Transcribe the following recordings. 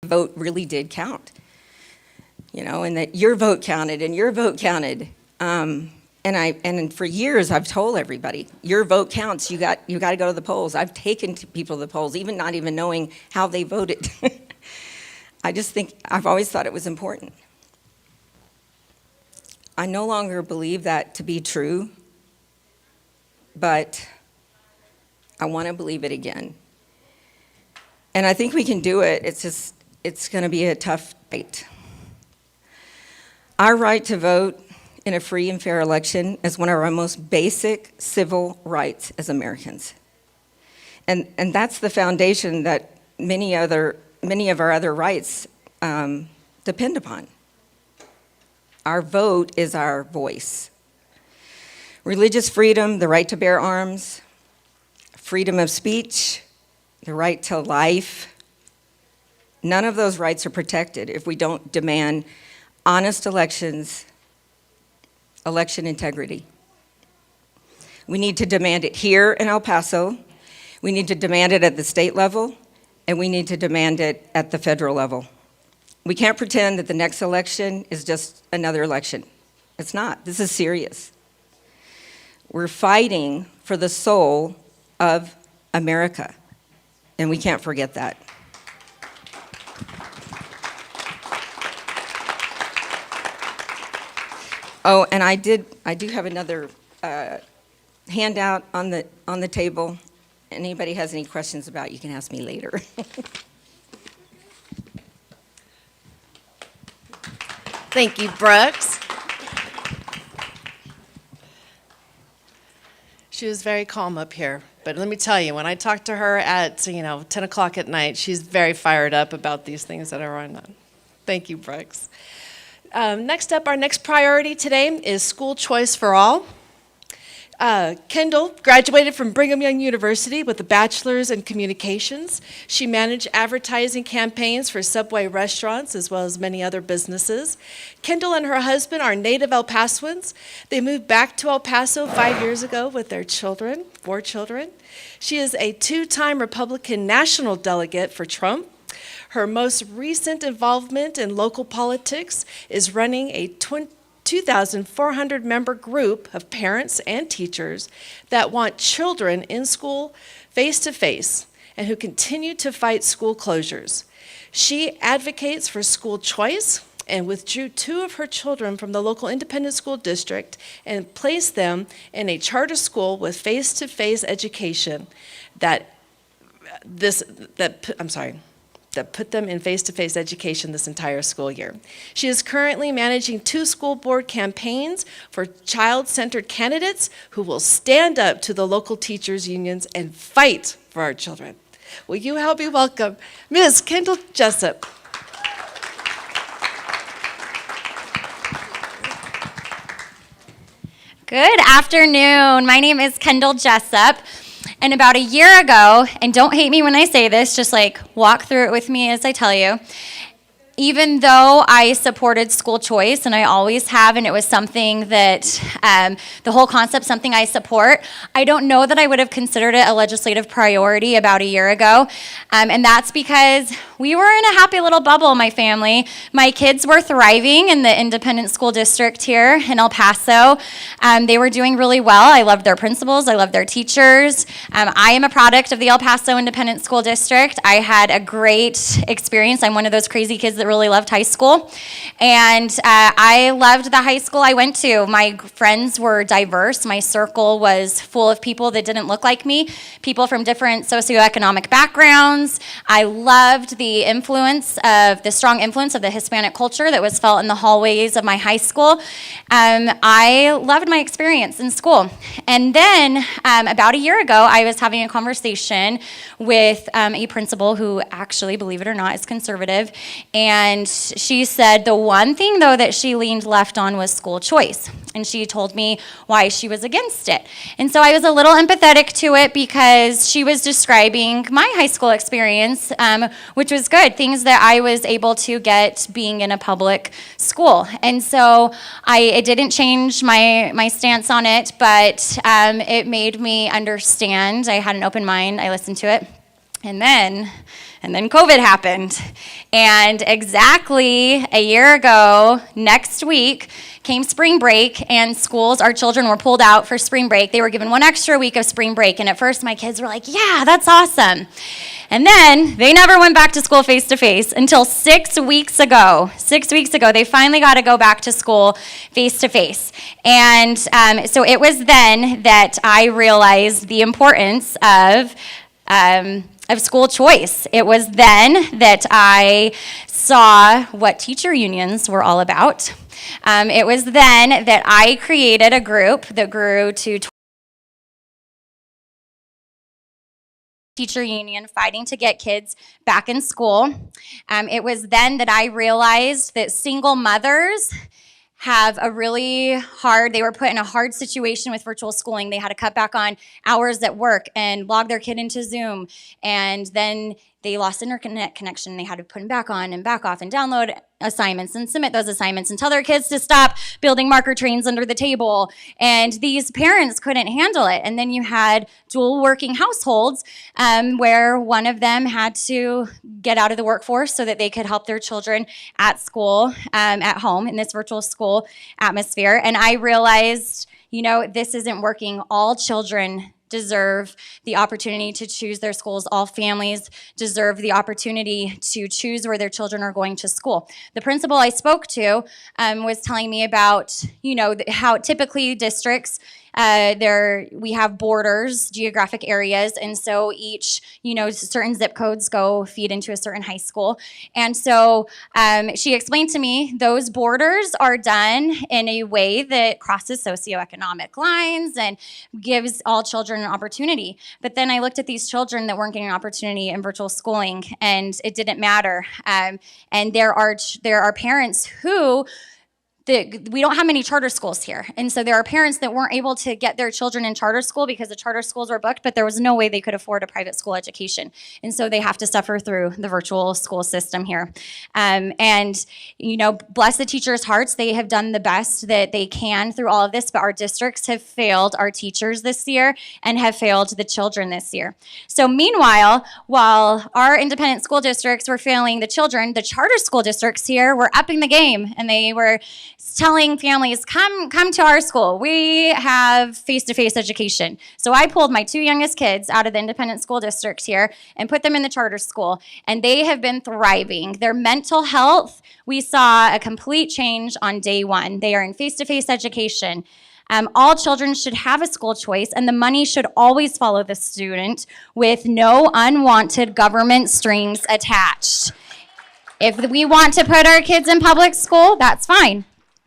vote really did count, and that your vote counted and your vote counted. And for years I've told everybody, your vote counts. You got to go to the polls. I've taken people to the polls, even not even knowing how they voted. I just think I've always thought it was important. I no longer believe that to be true, but I want to believe it again. And I think we can do it. It's going to be a tough fight. Our right to vote in a free and fair election is one of our most basic civil rights as Americans. And that's the foundation that many of our other rights depend upon. Our vote is our voice. Religious freedom, the right to bear arms, freedom of speech, the right to life, none of those rights are protected if we don't demand honest elections, election integrity. We need to demand it here in El Paso, we need to demand it at the state level, and we need to demand it at the federal level. We can't pretend that the next election is just another election. It's not. This is serious. We're fighting for the soul of America, and we can't forget that. Oh, and I do have another handout on the table. Anybody has any questions about it, you can ask me later. Thank you, Brooks. She was very calm up here, but let me tell you, when I talked to her at 10 o'clock at night, she's very fired up about these things that are on. Thank you, Brooks. Next up, our next priority today is school choice for all. Kendall graduated from Brigham Young University with a bachelor's in communications. She managed advertising campaigns for Subway restaurants as well as many other businesses. Kendall and her husband are native El Pasoans. They moved back to El Paso 5 years ago with their children, 4 children. She is a 2-time Republican national delegate for Trump. Her most recent involvement in local politics is running a 2,400 member group of parents and teachers that want children in school face-to-face and who continue to fight school closures. She advocates for school choice and withdrew 2 of her children from the local independent school district and placed them in a charter school with face-to-face education that put them in face-to-face education this entire school year. She is currently managing 2 school board campaigns for child-centered candidates who will stand up to the local teachers' unions and fight for our children. Will you help me welcome Ms. Kendall Jessup? Good afternoon. My name is Kendall Jessup. And about a year ago, and don't hate me when I say this, just walk through it with me as I tell you, even though I supported school choice, and I always have, and it was something that, the whole concept, something I support, I don't know that I would have considered it a legislative priority about a year ago. And that's because we were in a happy little bubble, my family. My kids were thriving in the independent school district here in El Paso. They were doing really well. I loved their principals. I loved their teachers. I am a product of the El Paso Independent School District. I had a great experience. I'm one of those crazy kids that really loved high school. And I loved the high school I went to. My friends were diverse. My circle was full of people that didn't look like me, people from different socioeconomic backgrounds. I loved the strong influence of the Hispanic culture that was felt in the hallways of my high school. I loved my experience in school. And then about a year ago, I was having a conversation with a principal who actually, believe it or not, is conservative. And she said the one thing, though, that she leaned left on was school choice. And she told me why she was against it. And so I was a little empathetic to it because she was describing my high school experience, which was good, things that I was able to get being in a public school. And so it didn't change my stance on it, but it made me understand. I had an open mind. I listened to it. And then COVID happened. And exactly a year ago, next week, came spring break, and schools, our children were pulled out for spring break. They were given one extra week of spring break. And at first, my kids were like, yeah, that's awesome. And then they never went back to school face to face until 6 weeks ago. 6 weeks ago, they finally got to go back to school face to face. And so it was then that I realized the importance of school choice. It was then that I saw what teacher unions were all about. It was then that I created a group that grew to teacher union fighting to get kids back in school. It was then that I realized that single mothers have a really hard, they were put in a hard situation with virtual schooling. They had to cut back on hours at work and log their kid into Zoom. And then they lost internet connection. They had to put them back on and back off and download assignments and submit those assignments and tell their kids to stop building marker trains under the table. And these parents couldn't handle it. And then you had dual working households where one of them had to get out of the workforce so that they could help their children at school, at home in this virtual school atmosphere. And I realized, this isn't working. All children deserve the opportunity to choose their schools. All families deserve the opportunity to choose where their children are going to school. The principal I spoke to was telling me about, how typically districts, we have borders, geographic areas, and so each, certain zip codes go feed into a certain high school. And so she explained to me those borders are done in a way that crosses socioeconomic lines and gives all children an opportunity. But then I looked at these children that weren't getting an opportunity in virtual schooling, and it didn't matter. And there are parents who we don't have many charter schools here. And so there are parents that weren't able to get their children in charter school because the charter schools were booked, but there was no way they could afford a private school education. And so they have to suffer through the virtual school system here. Bless the teachers' hearts. They have done the best that they can through all of this, but our districts have failed our teachers this year and have failed the children this year. So meanwhile, while our independent school districts were failing the children, the charter school districts here were upping the game, and they were telling families, come to our school. We have face-to-face education. So I pulled my two youngest kids out of the independent school districts here and put them in the charter school, and they have been thriving. Their mental health, we saw a complete change on day one. They are in face-to-face education. All children should have a school choice, and the money should always follow the student with no unwanted government strings attached. If we want to put our kids in public school, that's fine.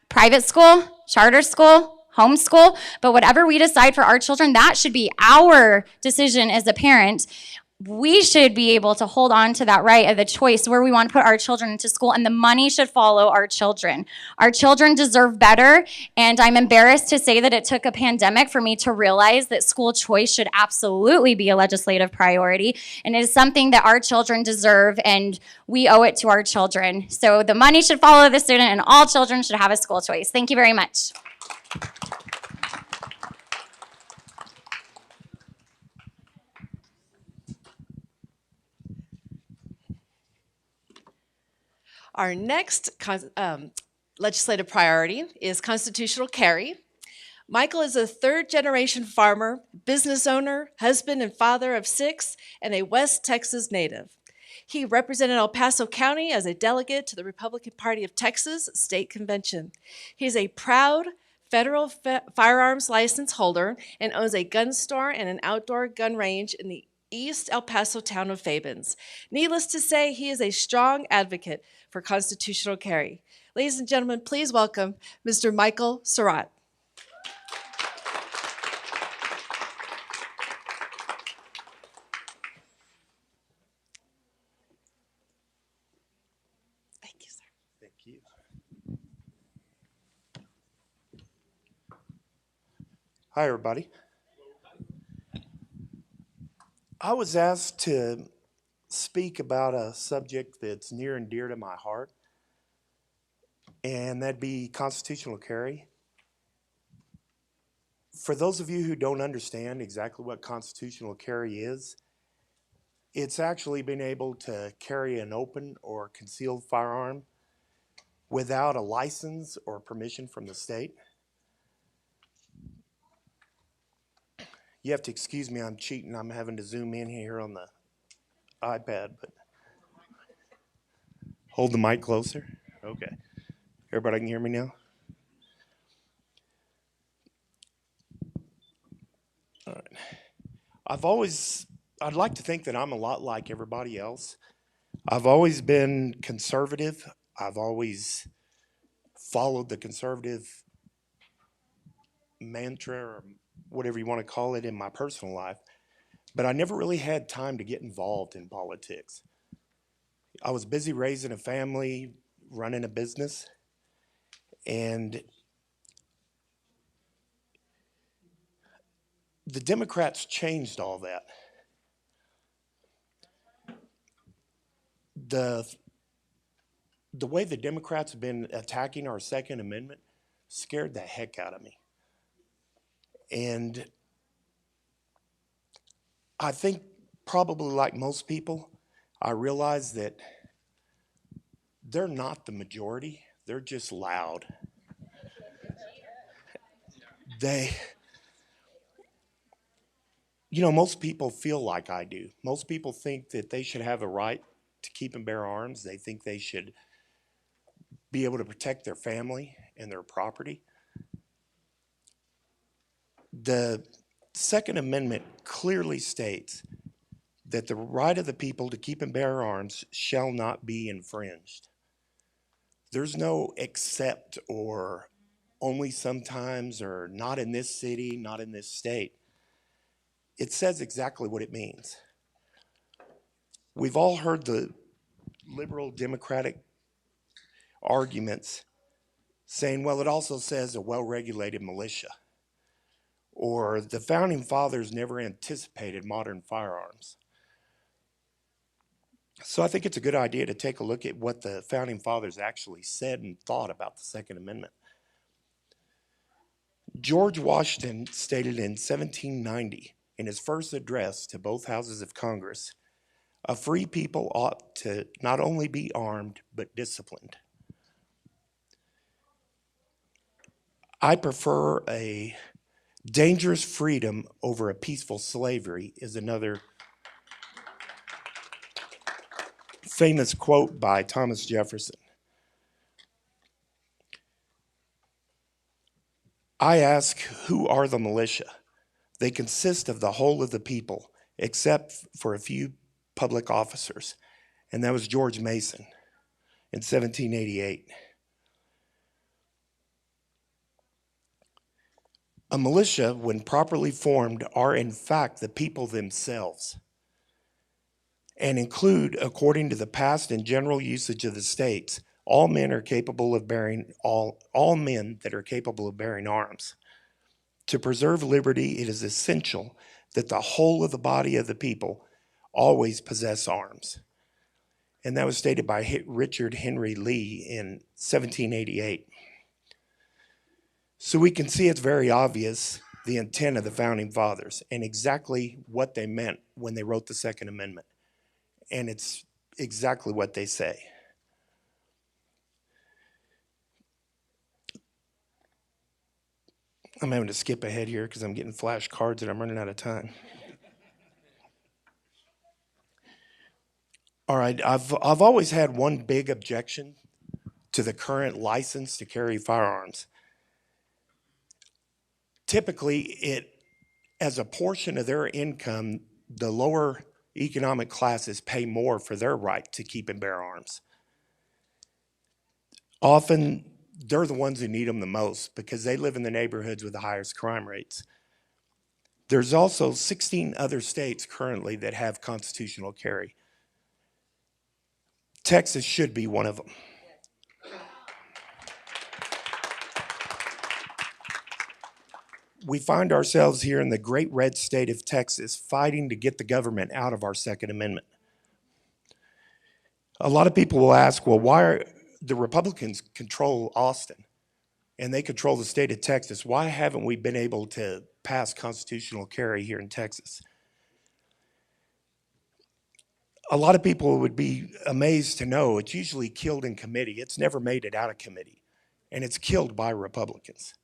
Private school, charter school, homeschool, but whatever we decide for our children, that should be our decision as a parent. We should be able to hold on to that right of the choice where we want to put our children into school, and the money should follow our children. Our children deserve better, and I'm embarrassed to say that it took a pandemic for me to realize that school choice should absolutely be a legislative priority, and it is something that our children deserve, and we owe it to our children. So the money should follow the student, and all children should have a school choice. Thank you very much. Our next legislative priority is constitutional carry. Michael is a third-generation farmer, business owner, husband and father of 6, and a West Texas native. He represented El Paso County as a delegate to the Republican Party of Texas State Convention. He is a proud federal firearms license holder and owns a gun store and an outdoor gun range in the East El Paso town of Fabens. Needless to say, he is a strong advocate for constitutional carry. Ladies and gentlemen, please welcome Mr. Michael Surratt. Thank you, sir. Thank you. Hi, everybody. I was asked to speak about a subject that's near and dear to my heart, and that'd be constitutional carry. For those of you who don't understand exactly what constitutional carry is, It's actually been able to carry an open or concealed firearm without a license or permission from the state. You have to excuse me, I'm cheating. I'm having to zoom in here on the iPad, but hold the mic closer. Okay. Everybody can hear me now? All right. I'd like to think that I'm a lot like everybody else. I've always been conservative. I've always followed the conservative mantra or whatever you want to call it in my personal life, but I never really had time to get involved in politics. I was busy raising a family, running a business, and the Democrats changed all that. The way the Democrats have been attacking our Second Amendment scared the heck out of me. And I think probably like most people, I realize that they're not the majority. They're just loud. They, most people feel like I do. Most people think that they should have a right to keep and bear arms. They think they should be able to protect their family and their property. The Second Amendment clearly states that the right of the people to keep and bear arms shall not be infringed. There's no except or only sometimes or not in this city, not in this state. It says exactly what it means. We've all heard the liberal democratic arguments saying, well, it also says a well-regulated militia, or the founding fathers never anticipated modern firearms. So I think it's a good idea to take a look at what the founding fathers actually said and thought about the Second Amendment. George Washington stated in 1790 in his first address to both houses of Congress, a free people ought to not only be armed, but disciplined. I prefer a dangerous freedom over a peaceful slavery is another famous quote by Thomas Jefferson. I ask, who are the militia? They consist of the whole of the people, except for a few public officers. And that was George Mason in 1788. A militia, when properly formed, are in fact the people themselves and include, according to the past and general usage of the states, all men are capable of bearing all men that are capable of bearing arms. To preserve liberty, it is essential that the whole of the body of the people always possess arms. And that was stated by Richard Henry Lee in 1788. So we can see it's very obvious the intent of the founding fathers and exactly what they meant when they wrote the Second Amendment. And it's exactly what they say. I'm having to skip ahead here because I'm getting flashcards and I'm running out of time. All right, I've always had one big objection to the current license to carry firearms. Typically, as a portion of their income, the lower economic classes pay more for their right to keep and bear arms. Often, they're the ones who need them the most because they live in the neighborhoods with the highest crime rates. There's also 16 other states currently that have constitutional carry. Texas should be one of them. We find ourselves here in the great red state of Texas fighting to get the government out of our Second Amendment. A lot of people will ask, well, why are the Republicans control Austin and they control the state of Texas? Why haven't we been able to pass constitutional carry here in Texas? a lot of people would be amazed to know it's usually killed in committee. It's never made it out of committee, and it's killed by Republicans.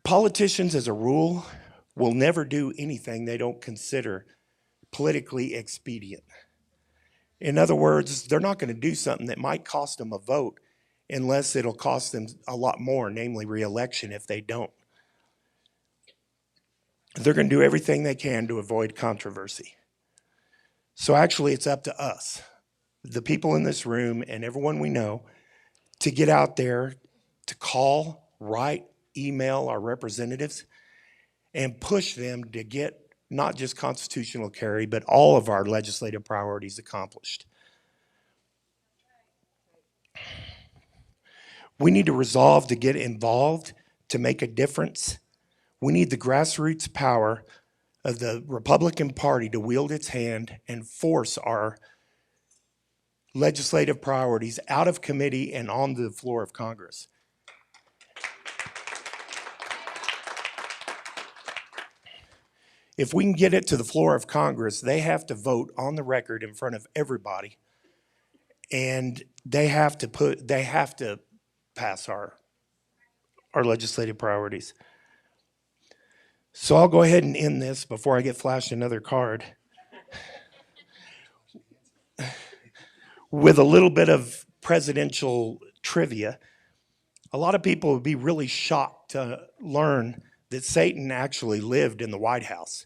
Politicians, as a rule, will never do anything they don't consider politically expedient. In other words, they're not going to do something that might cost them a vote unless it'll cost them a lot more, namely re-election, if they don't. They're going to do everything they can to avoid controversy. So actually, it's up to us, the people in this room and everyone we know, to get out there, to call, write, email our representatives, and push them to get not just constitutional carry, but all of our legislative priorities accomplished. We need to resolve to get involved, to make a difference. We need the grassroots power of the Republican Party to wield its hand and force our legislative priorities out of committee and onto the floor of Congress. If we can get it to the floor of Congress, they have to vote on the record in front of everybody, and they have to pass our legislative priorities. So I'll go ahead and end this before I get flashed another card with a little bit of presidential trivia. A lot of people would be really shocked to learn that Satan actually lived in the White House.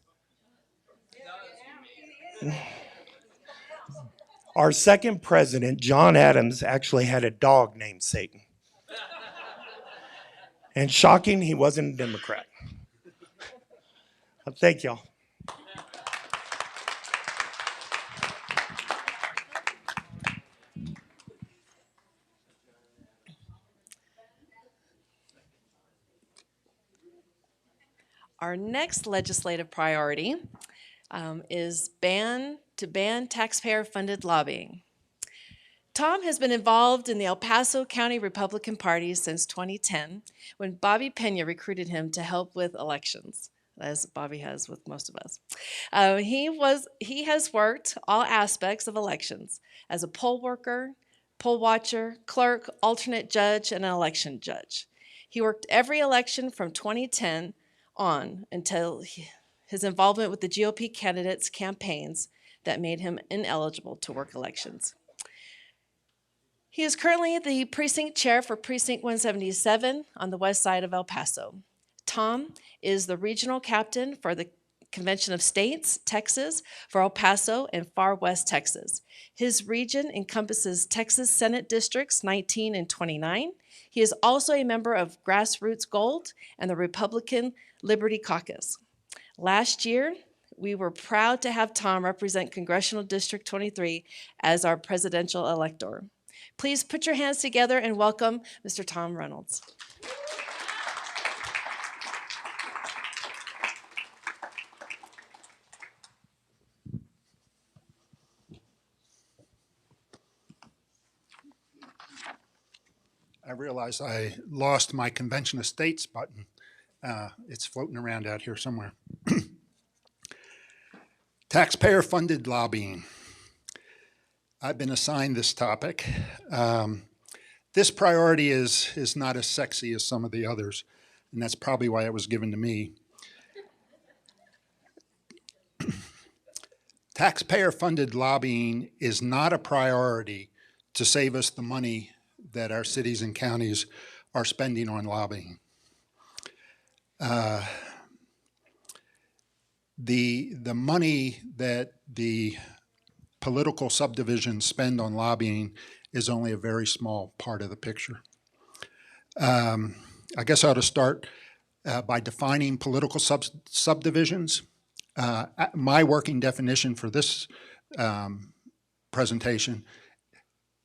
Our second president, John Adams, actually had a dog named Satan. And shocking, he wasn't a Democrat. Thank y'all. Our next legislative priority is to ban taxpayer-funded lobbying. Tom has been involved in the El Paso County Republican Party since 2010, when Bobby Pena recruited him to help with elections, as Bobby has with most of us. He has worked all aspects of elections as a poll worker, poll watcher, clerk, alternate judge, and an election judge. He worked every election from 2010 on until his involvement with the GOP candidates' campaigns that made him ineligible to work elections. He is currently the precinct chair for Precinct 177 on the west side of El Paso. Tom is the regional captain for the Convention of States, Texas, for El Paso and Far West Texas. His region encompasses Texas Senate Districts 19 and 29. He is also a member of Grassroots Gold and the Republican Liberty Caucus. Last year, we were proud to have Tom represent Congressional District 23 as our presidential elector. Please put your hands together and welcome Mr. Tom Reynolds. I realize I lost my Convention of States button. It's floating around out here somewhere. Taxpayer-funded lobbying. I've been assigned this topic. This priority is not as sexy as some of the others, and that's probably why it was given to me. Taxpayer-funded lobbying is not a priority to save us the money that our cities and counties are spending on lobbying. The money that the political subdivisions spend on lobbying is only a very small part of the picture. I guess I ought to start by defining political subdivisions. My working definition for this presentation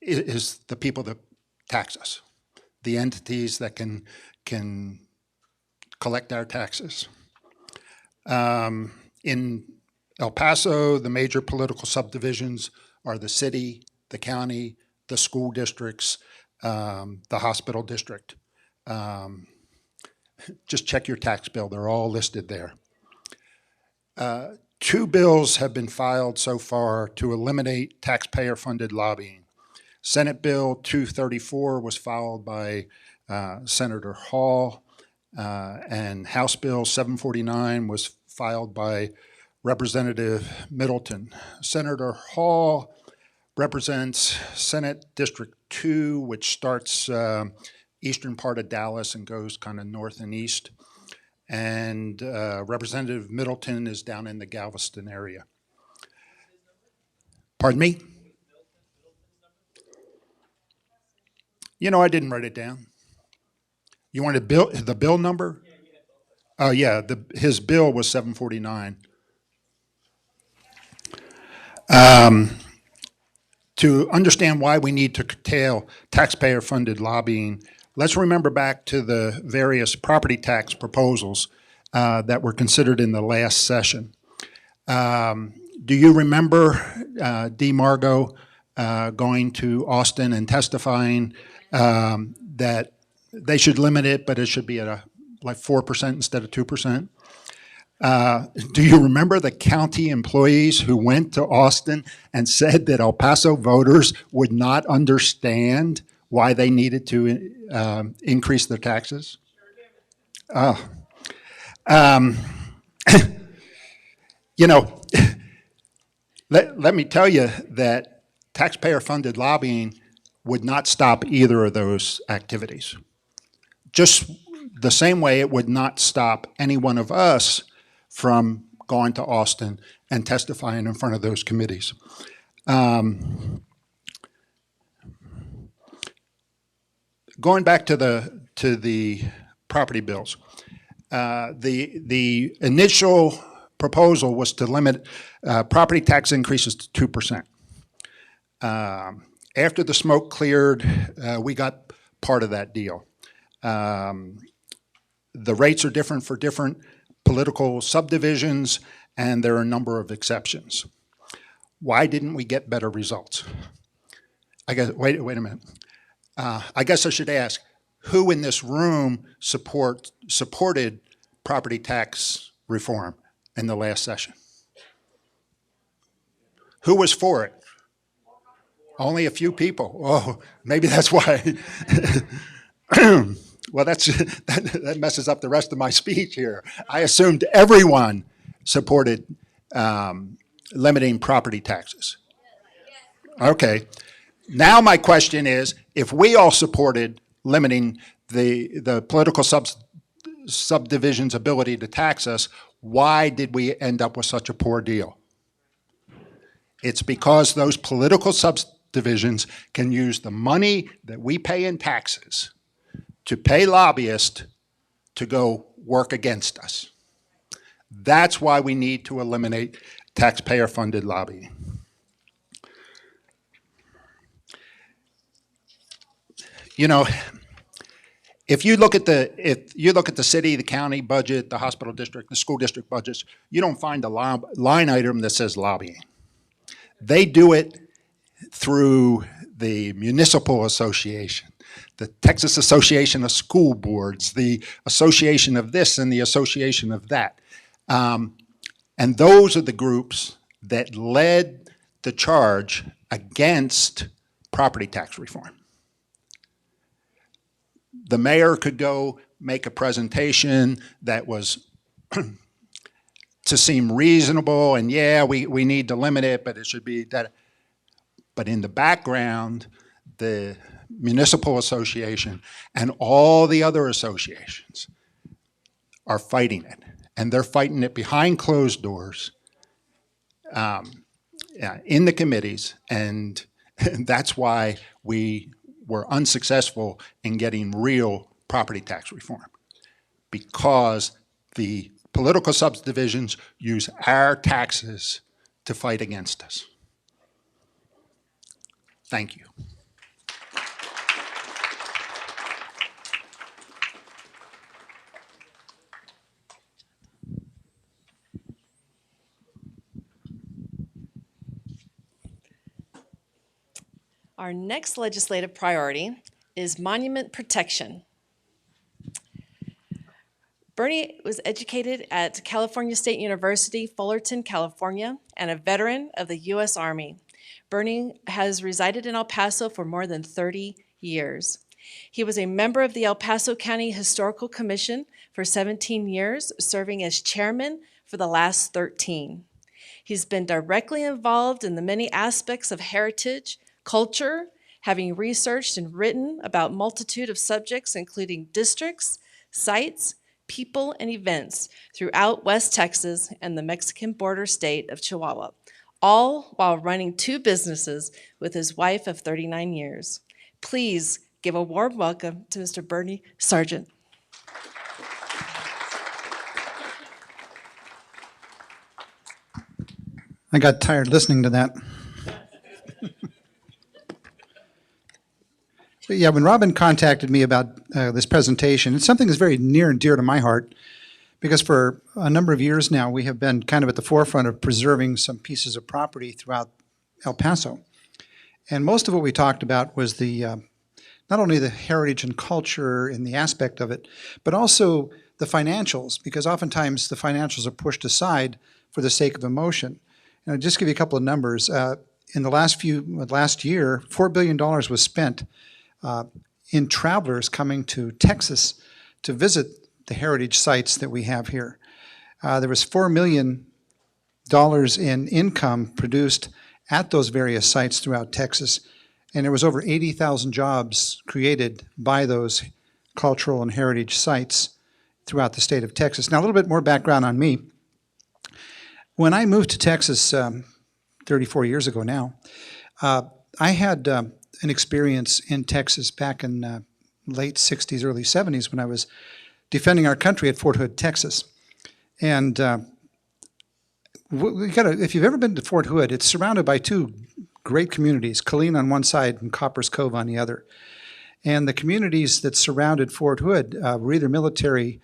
is the people that tax us, the entities that can collect our taxes. In El Paso, the major political subdivisions are the city, the county, the school districts, the hospital district. Just check your tax bill. They're all listed there. Two bills have been filed so far to eliminate taxpayer-funded lobbying. Senate Bill 234 was filed by Senator Hall, and House Bill 749 was filed by Representative Middleton. Senator Hall represents Senate District 2, which starts eastern part of Dallas and goes kind of north and east. And Representative Middleton is down in the Galveston area. Pardon me? You know, I didn't write it down. You wanted the bill number? Oh, yeah, his bill was 749. To understand why we need to curtail taxpayer-funded lobbying, let's remember back to the various property tax proposals that were considered in the last session. Do you remember Dee Margot going to Austin and testifying that they should limit it, but it should be at like 4% instead of 2%? Do you remember the county employees who went to Austin and said that El Paso voters would not understand why they needed to increase their taxes? Oh. You know, let me tell you that taxpayer-funded lobbying would not stop either of those activities. Just the same way it would not stop any one of us from going to Austin and testifying in front of those committees. Going back to the property bills, the initial proposal was to limit property tax increases to 2%. After the smoke cleared, we got part of that deal. The rates are different for different political subdivisions, and there are a number of exceptions. Why didn't we get better results? I guess, wait a minute. I guess I should ask, who in this room supported property tax reform in the last session? Who was for it? Only a few people. Oh, maybe that's why. Well, that messes up the rest of my speech here. I assumed everyone supported limiting property taxes. Okay. Now my question is, if we all supported limiting the political subdivision's ability to tax us, why did we end up with such a poor deal? It's because those political subdivisions can use the money that we pay in taxes to pay lobbyists to go work against us. That's why we need to eliminate taxpayer-funded lobbying. You know, if you look at the city, the county budget, the hospital district, the school district budgets, you don't find a line item that says lobbying. They do it through the municipal association, the Texas Association of School Boards, the association of this and the association of that. And those are the groups that led the charge against property tax reform. The mayor could go make a presentation that was to seem reasonable, and yeah, we need to limit it, but it should be that. But in the background, the municipal association and all the other associations are fighting it. And they're fighting it behind closed doors in the committees. And that's why we were unsuccessful in getting real property tax reform, because the political subdivisions use our taxes to fight against us. Thank you. Our next legislative priority is monument protection. Bernie was educated at California State University, Fullerton, California, and a veteran of the U.S. Army. Bernie has resided in El Paso for more than 30 years. He was a member of the El Paso County Historical Commission for 17 years, serving as chairman for the last 13. He's been directly involved in the many aspects of heritage, culture, having researched and written about a multitude of subjects, including districts, sites, people, and events throughout West Texas and the Mexican border state of Chihuahua, all while running 2 businesses with his wife of 39 years. Please give a warm welcome to Mr. Bernie Sargent. I got tired listening to that. But yeah, when Robin contacted me about this presentation, it's something that's very near and dear to my heart because for a number of years now, we have been kind of at the forefront of preserving some pieces of property throughout El Paso. And most of what we talked about was the not only the heritage and culture and the aspect of it, but also the financials, because oftentimes the financials are pushed aside for the sake of emotion. And I'll just give you a couple of numbers. In the last year, $4 billion was spent in travelers coming to Texas to visit the heritage sites that we have here. There was $4 million in income produced at those various sites throughout Texas, and there was over 80,000 jobs created by those cultural and heritage sites throughout the state of Texas. Now, a little bit more background on me. When I moved to Texas 34 years ago now, I had an experience in Texas back in late 60s, early 70s when I was defending our country at Fort Hood, Texas. And if you've ever been to Fort Hood, it's surrounded by 2 great communities, Killeen on one side and Coppers Cove on the other. And the communities that surrounded Fort Hood were either military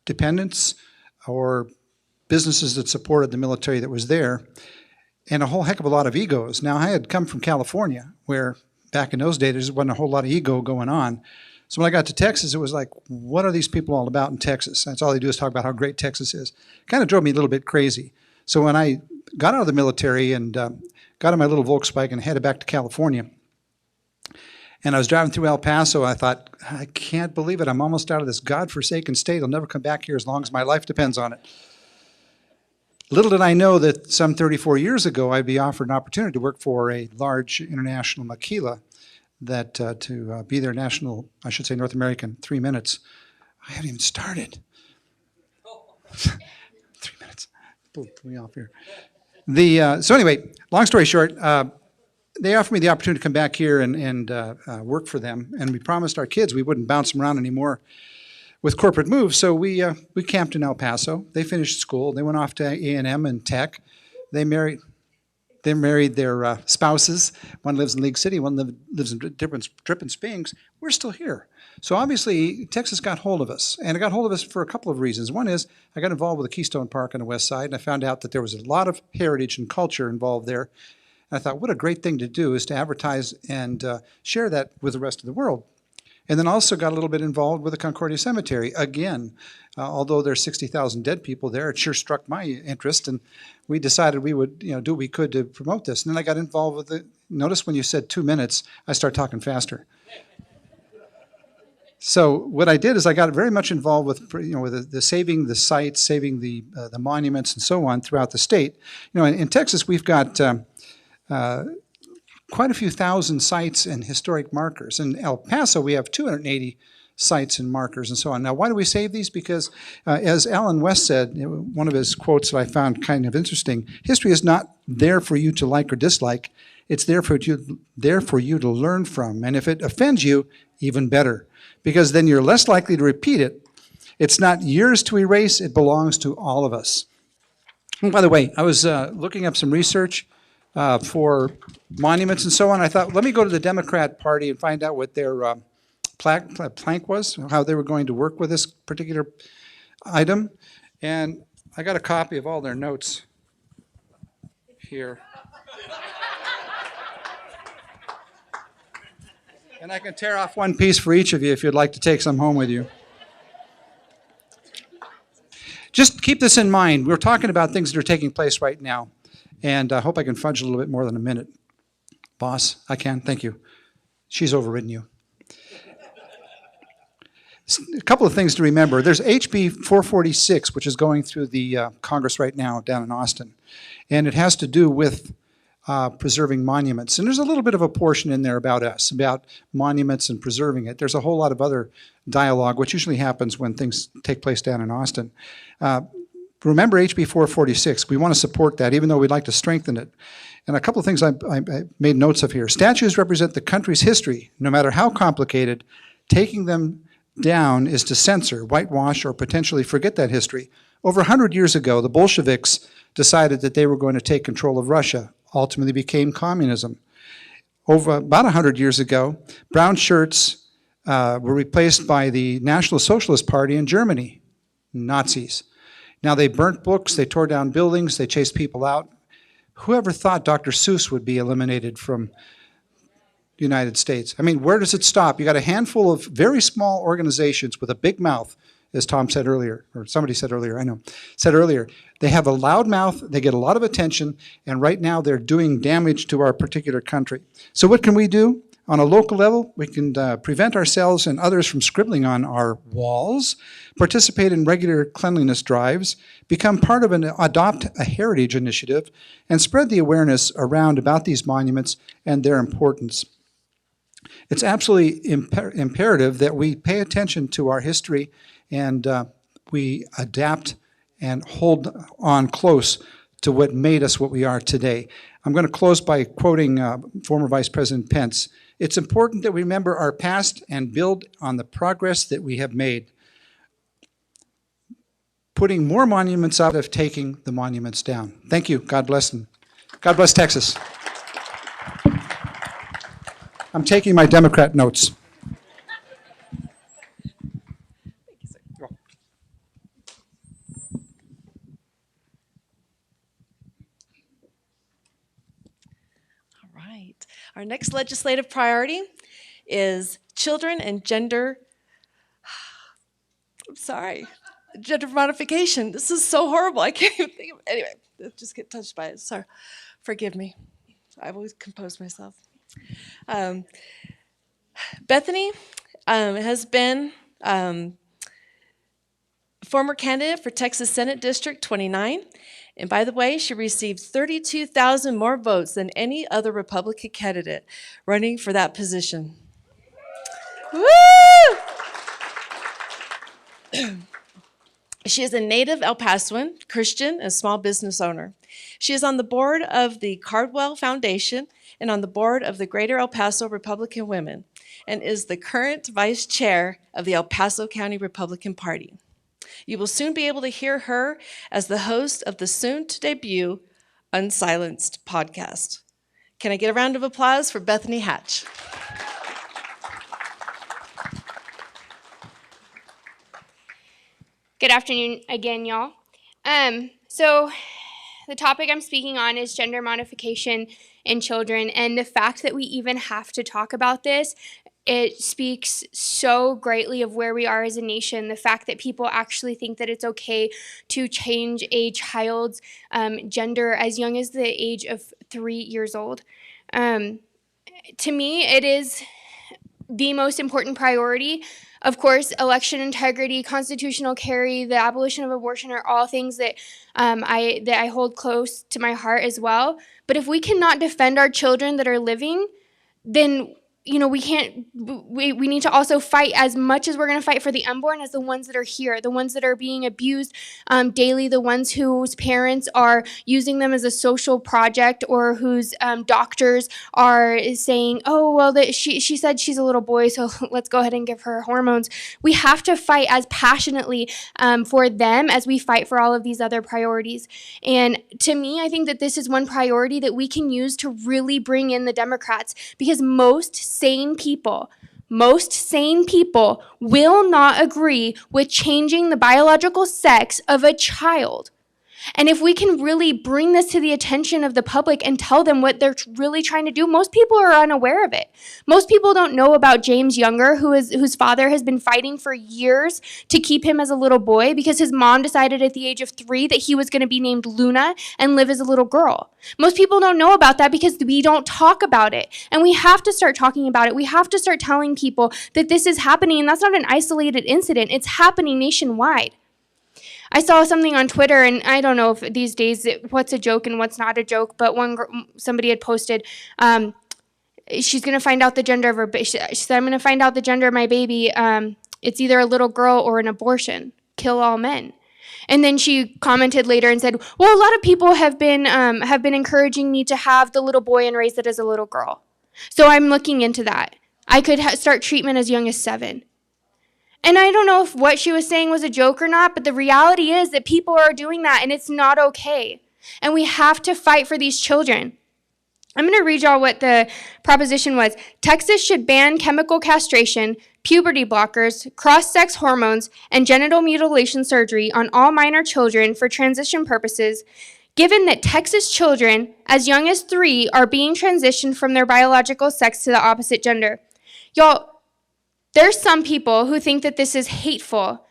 dependents or businesses that supported the military that was there, and a whole heck of a lot of egos. Now, I had come from California, where back in those days, there wasn't a whole lot of ego going on. So when I got to Texas, it was like, what are these people all about in Texas? That's all they do is talk about how great Texas is. Kind of drove me a little bit crazy. So when I got out of the military and got on my little Volkswagen and headed back to California, and I was driving through El Paso, I thought, I can't believe it. I'm almost out of this godforsaken state. I'll never come back here as long as my life depends on it. Little did I know that some 34 years ago, I'd be offered an opportunity to work for a large international maquila that to be their national, I should say North American, 3 minutes. I haven't even started. 3 minutes. Pull me off here. So anyway, long story short, they offered me the opportunity to come back here and work for them. And we promised our kids we wouldn't bounce them around anymore with corporate moves. So we camped in El Paso. They finished school. They went off to A&M and Tech. They married their spouses. One lives in League City. One lives in Dripping Springs. We're still here. So obviously, Texas got hold of us. And it got hold of us for a couple of reasons. One is I got involved with the Keystone Park on the west side, and I found out that there was a lot of heritage and culture involved there. And I thought, what a great thing to do is to advertise and share that with the rest of the world. And then also got a little bit involved with the Concordia Cemetery. Again, although there's 60,000 dead people there, it sure struck my interest, and we decided we would do what we could to promote this. And then I got involved with it. Notice when you said 2 minutes, I start talking faster. So what I did is I got very much involved with with the saving the sites, saving the monuments, and so on throughout the state. In Texas, we've got quite a few thousand sites and historic markers. In El Paso, we have 280 sites and markers and so on. Now, why do we save these? Because as Alan West said, one of his quotes that I found kind of interesting, history is not there for you to like or dislike. It's there for you to learn from. And if it offends you, even better, because then you're less likely to repeat it. It's not yours to erase. It belongs to all of us. And by the way, I was looking up some research for monuments and so on. I thought, let me go to the Democrat Party and find out what their plank was, how they were going to work with this particular item. And I got a copy of all their notes here. And I can tear off one piece for each of you if you'd like to take some home with you. just keep this in mind. We're talking about things that are taking place right now, and I hope I can fudge a little bit more than a minute. Boss, I can, thank you. She's overridden you. A couple of things to remember. There's HB 446, which is going through the Congress right now down in Austin, and it has to do with preserving monuments. And there's a little bit of a portion in there about us, about monuments and preserving it. There's a whole lot of other dialogue, which usually happens when things take place down in Austin. Remember HB 446. We want to support that, even though we'd like to strengthen it. And a couple of things I made notes of here. Statues represent the country's history, no matter how complicated. Taking them down is to censor, whitewash, or potentially forget that history. Over 100 years ago, the Bolsheviks decided that they were going to take control of Russia, ultimately became communism. Over about 100 years ago, brown shirts were replaced by the National Socialist Party in Germany, Nazis. Now they burnt books, they tore down buildings, they chased people out. Whoever thought Dr. Seuss would be eliminated from the United States? I mean, where does it stop? You got a handful of very small organizations with a big mouth, as Tom said earlier, or somebody said earlier, said earlier. They have a loud mouth, they get a lot of attention, and right now they're doing damage to our particular country. So what can we do? On a local level, we can prevent ourselves and others from scribbling on our walls, participate in regular cleanliness drives, become part of an Adopt a Heritage initiative, and spread the awareness around about these monuments and their importance. It's absolutely imperative that we pay attention to our history and we adapt and hold on close to what made us what we are today. I'm going to close by quoting former Vice President Pence. It's important that we remember our past and build on the progress that we have made. Putting more monuments out of taking the monuments down. Thank you. God bless them. God bless Texas. I'm taking my Democrat notes. All right. Our next legislative priority is children and gender, gender modification. This is so horrible. I can't even think of it. Anyway, just get touched by it. Sorry. Forgive me. I've always composed myself. Bethany has been former candidate for Texas Senate District 29. And by the way, she received 32,000 more votes than any other Republican candidate running for that position. Woo! She is a native El Pasoan, Christian, and small business owner. She is on the board of the Cardwell Foundation and on the board of the Greater El Paso Republican Women, and is the current vice chair of the El Paso County Republican Party. You will soon be able to hear her as the host of the soon-to-debut Unsilenced podcast. Can I get a round of applause for Bethany Hatch? Good afternoon again, y'all. So the topic I'm speaking on is gender modification in children, and the fact that we even have to talk about this, it speaks so greatly of where we are as a nation. The fact that people actually think that it's okay to change a child's gender as young as the age of 3 years old. To me, it is the most important priority. Of course, election integrity, constitutional carry, the abolition of abortion are all things that I hold close to my heart as well. But if we cannot defend our children that are living, then we can't. We need to also fight as much as we're going to fight for the unborn as the ones that are here, the ones that are being abused daily, the ones whose parents are using them as a social project, or whose doctors are saying, "Oh, well, she said she's a little boy, so let's go ahead and give her hormones." We have to fight as passionately for them as we fight for all of these other priorities. And to me, I think that this is one priority that we can use to really bring in the Democrats, because most sane people will not agree with changing the biological sex of a child. And if we can really bring this to the attention of the public and tell them what they're really trying to do, most people are unaware of it. Most people don't know about James Younger, whose father has been fighting for years to keep him as a little boy because his mom decided at the age of 3 that he was going to be named Luna and live as a little girl. Most people don't know about that because we don't talk about it. And we have to start talking about it. We have to start telling people that this is happening, and that's not an isolated incident. It's happening nationwide. I saw something on Twitter, and I don't know if these days what's a joke and what's not a joke, but somebody had posted, she's going to find out the gender of her, she said, I'm going to find out the gender of my baby. It's either a little girl or an abortion. Kill all men. And then she commented later and said, well, a lot of people have been encouraging me to have the little boy and raise it as a little girl. So I'm looking into that. I could start treatment as young as 7. And I don't know if what she was saying was a joke or not, but the reality is that people are doing that, and it's not okay. And we have to fight for these children. I'm going to read y'all what the proposition was. Texas should ban chemical castration, puberty blockers, cross-sex hormones, and genital mutilation surgery on all minor children for transition purposes, given that Texas children as young as 3 are being transitioned from their biological sex to the opposite gender. Y'all, there's some people who think that this is hateful,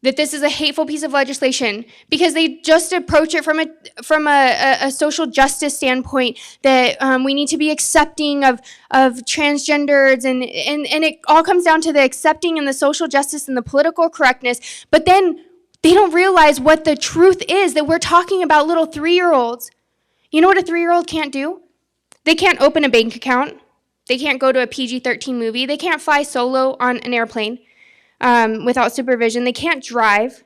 that this is a hateful piece of legislation because they just approach it from a social justice standpoint, that we need to be accepting of transgenders, and it all comes down to the accepting and the social justice and the political correctness. But then they don't realize what the truth is, that we're talking about little 3-year-olds. You know what a 3-year-old can't do? They can't open a bank account. They can't go to a PG-13 movie. They can't fly solo on an airplane without supervision. They can't drive.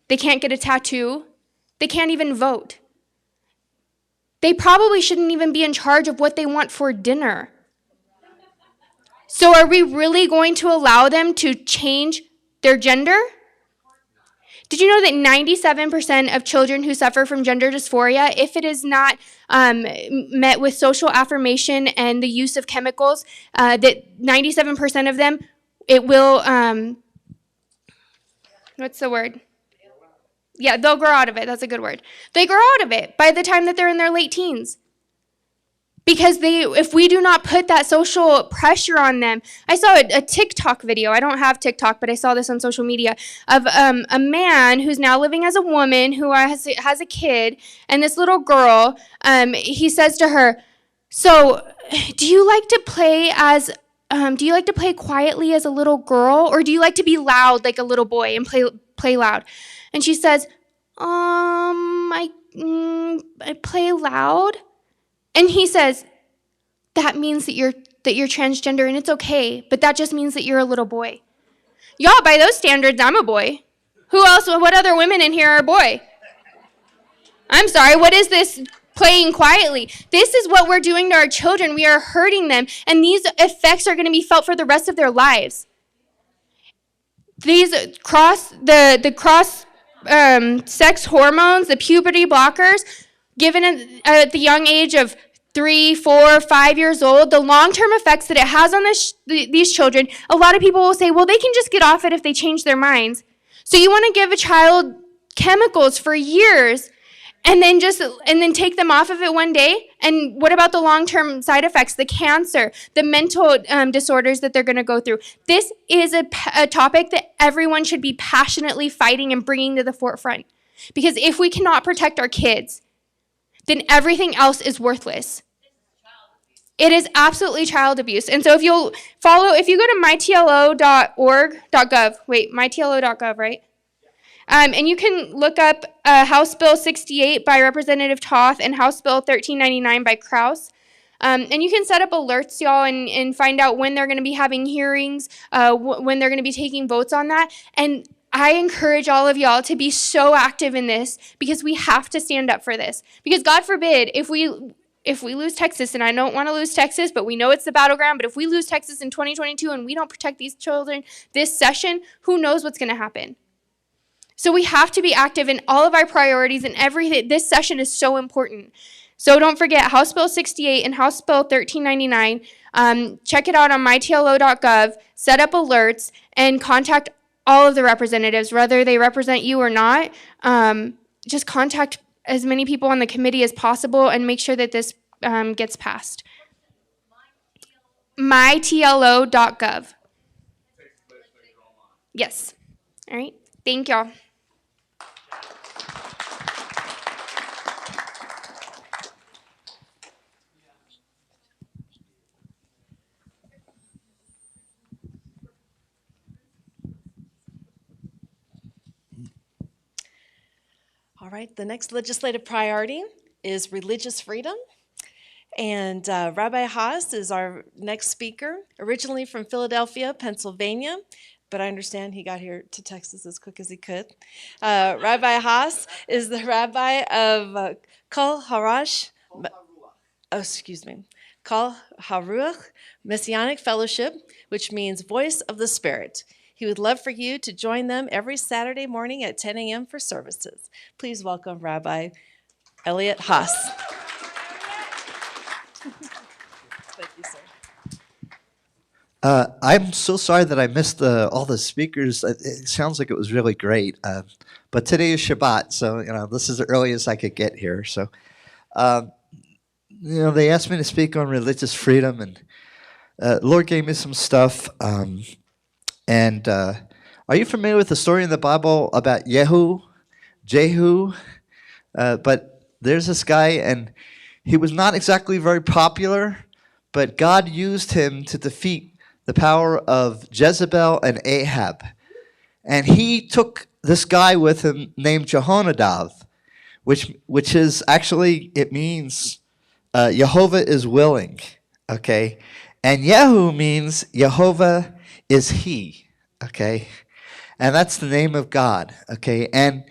They can't get a tattoo. They can't even vote. They probably shouldn't even be in charge of what they want for dinner. So are we really going to allow them to change their gender? Did you know that 97% of children who suffer from gender dysphoria, if it is not met with social affirmation and the use of chemicals, that 97% of them, it will, what's the word? Yeah, they'll grow out of it. That's a good word. They grow out of it by the time that they're in their late teens. Because if we do not put that social pressure on them, I saw a TikTok video. I don't have TikTok, but I saw this on social media of a man who's now living as a woman who has a kid, and this little girl. He says to her, "So, do you like to play quietly as a little girl, or do you like to be loud like a little boy and play loud?" And she says, I play loud." And he says, that means that you're transgender, and it's okay, but that just means that you're a little boy. Y'all, by those standards, I'm a boy. What other women in here are a boy? I'm sorry, what is this playing quietly? This is what we're doing to our children. We are hurting them, and these effects are going to be felt for the rest of their lives. These sex hormones, the puberty blockers, given at the young age of 3, 4, 5 years old, the long-term effects that it has on these children, a lot of people will say, well, they can just get off it if they change their minds. So you want to give a child chemicals for years and then take them off of it one day? And what about the long-term side effects, the cancer, the mental disorders that they're going to go through? This is a topic that everyone should be passionately fighting and bringing to the forefront. Because if we cannot protect our kids, then everything else is worthless. It is absolutely child abuse. And so if you go to mytlo.gov, right? And you can look up House Bill 68 by Representative Toth and House Bill 1399 by Krause. And you can set up alerts, y'all, and find out when they're going to be having hearings, when they're going to be taking votes on that. And I encourage all of y'all to be so active in this, because we have to stand up for this. Because God forbid, if we lose Texas, and I don't want to lose Texas, but we know it's the battleground, but if we lose Texas in 2022 and we don't protect these children this session, who knows what's going to happen? So we have to be active in all of our priorities and everything. This session is so important. So don't forget House Bill 68 and House Bill 1399. Check it out on mytlo.gov, set up alerts, and contact all of the representatives, whether they represent you or not. just contact as many people on the committee as possible and make sure that this gets passed. mytlo.gov. Yes. All right. Thank y'all. All right, the next legislative priority is religious freedom. And Rabbi Haas is our next speaker, originally from Philadelphia, Pennsylvania, but I understand he got here to Texas as quick as he could. Rabbi Haas is the rabbi of Kol Haruach Messianic Fellowship, which means Voice of the Spirit. He would love for you to join them every Saturday morning at 10 a.m. for services. Please welcome Rabbi Elliot Haas. Thank you, sir. I'm so sorry that I missed all the speakers. It sounds like it was really great. But today is Shabbat, so this is the earliest I could get here. So, they asked me to speak on religious freedom, and Lord gave me some stuff. And are you familiar with the story in the Bible about Jehu? But there's this guy, and he was not exactly very popular, but God used him to defeat the power of Jezebel and Ahab. And he took this guy with him named Jehonadab, which is actually, it means Jehovah is willing, okay? And Yehu means Jehovah is he, okay? And that's the name of God, okay? And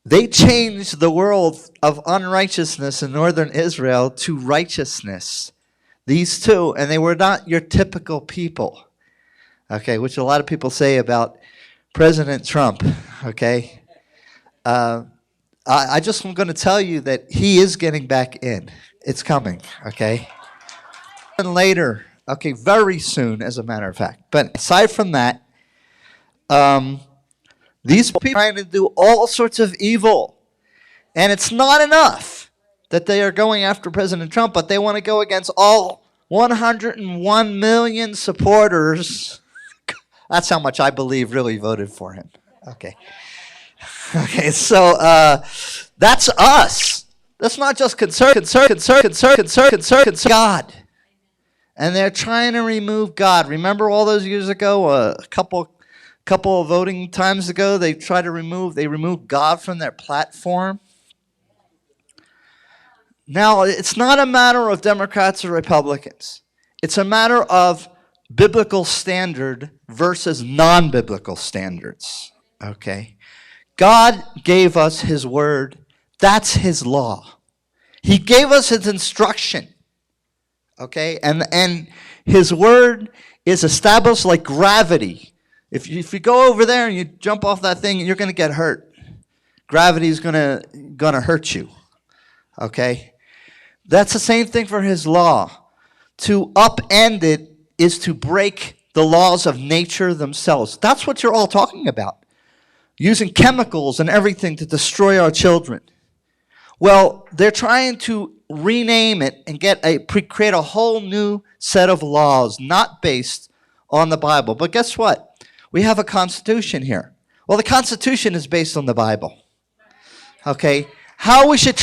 they changed the world of unrighteousness in northern Israel to righteousness. These two, and they were not your typical people, okay, which a lot of people say about President Trump, okay? I just am going to tell you that he is getting back in. It's coming, okay? And later, okay, very soon, as a matter of fact. But aside from that, these people are trying to do all sorts of evil. And it's not enough that they are going after President Trump, but they want to go against all 101 million supporters. That's how much I believe really voted for him. Okay. Okay, so that's us. That's not just concern, God. And they're trying to remove God. Remember all those years ago, a couple of voting times ago, they removed God from their platform. Now, it's not a matter of Democrats or Republicans. It's a matter of biblical standard versus non-biblical standards, okay? God gave us his word. That's his law. He gave us his instruction, okay? And his word is established like gravity. If you go over there and you jump off that thing, you're going to get hurt. Gravity is going to hurt you, okay? That's the same thing for his law. To upend it is to break the laws of nature themselves. That's what you're all talking about. Using chemicals and everything to destroy our children. Well, they're trying to rename it and create a whole new set of laws, not based on the Bible. But guess what? We have a constitution here. Well, the Constitution is based on the Bible. Okay? How we should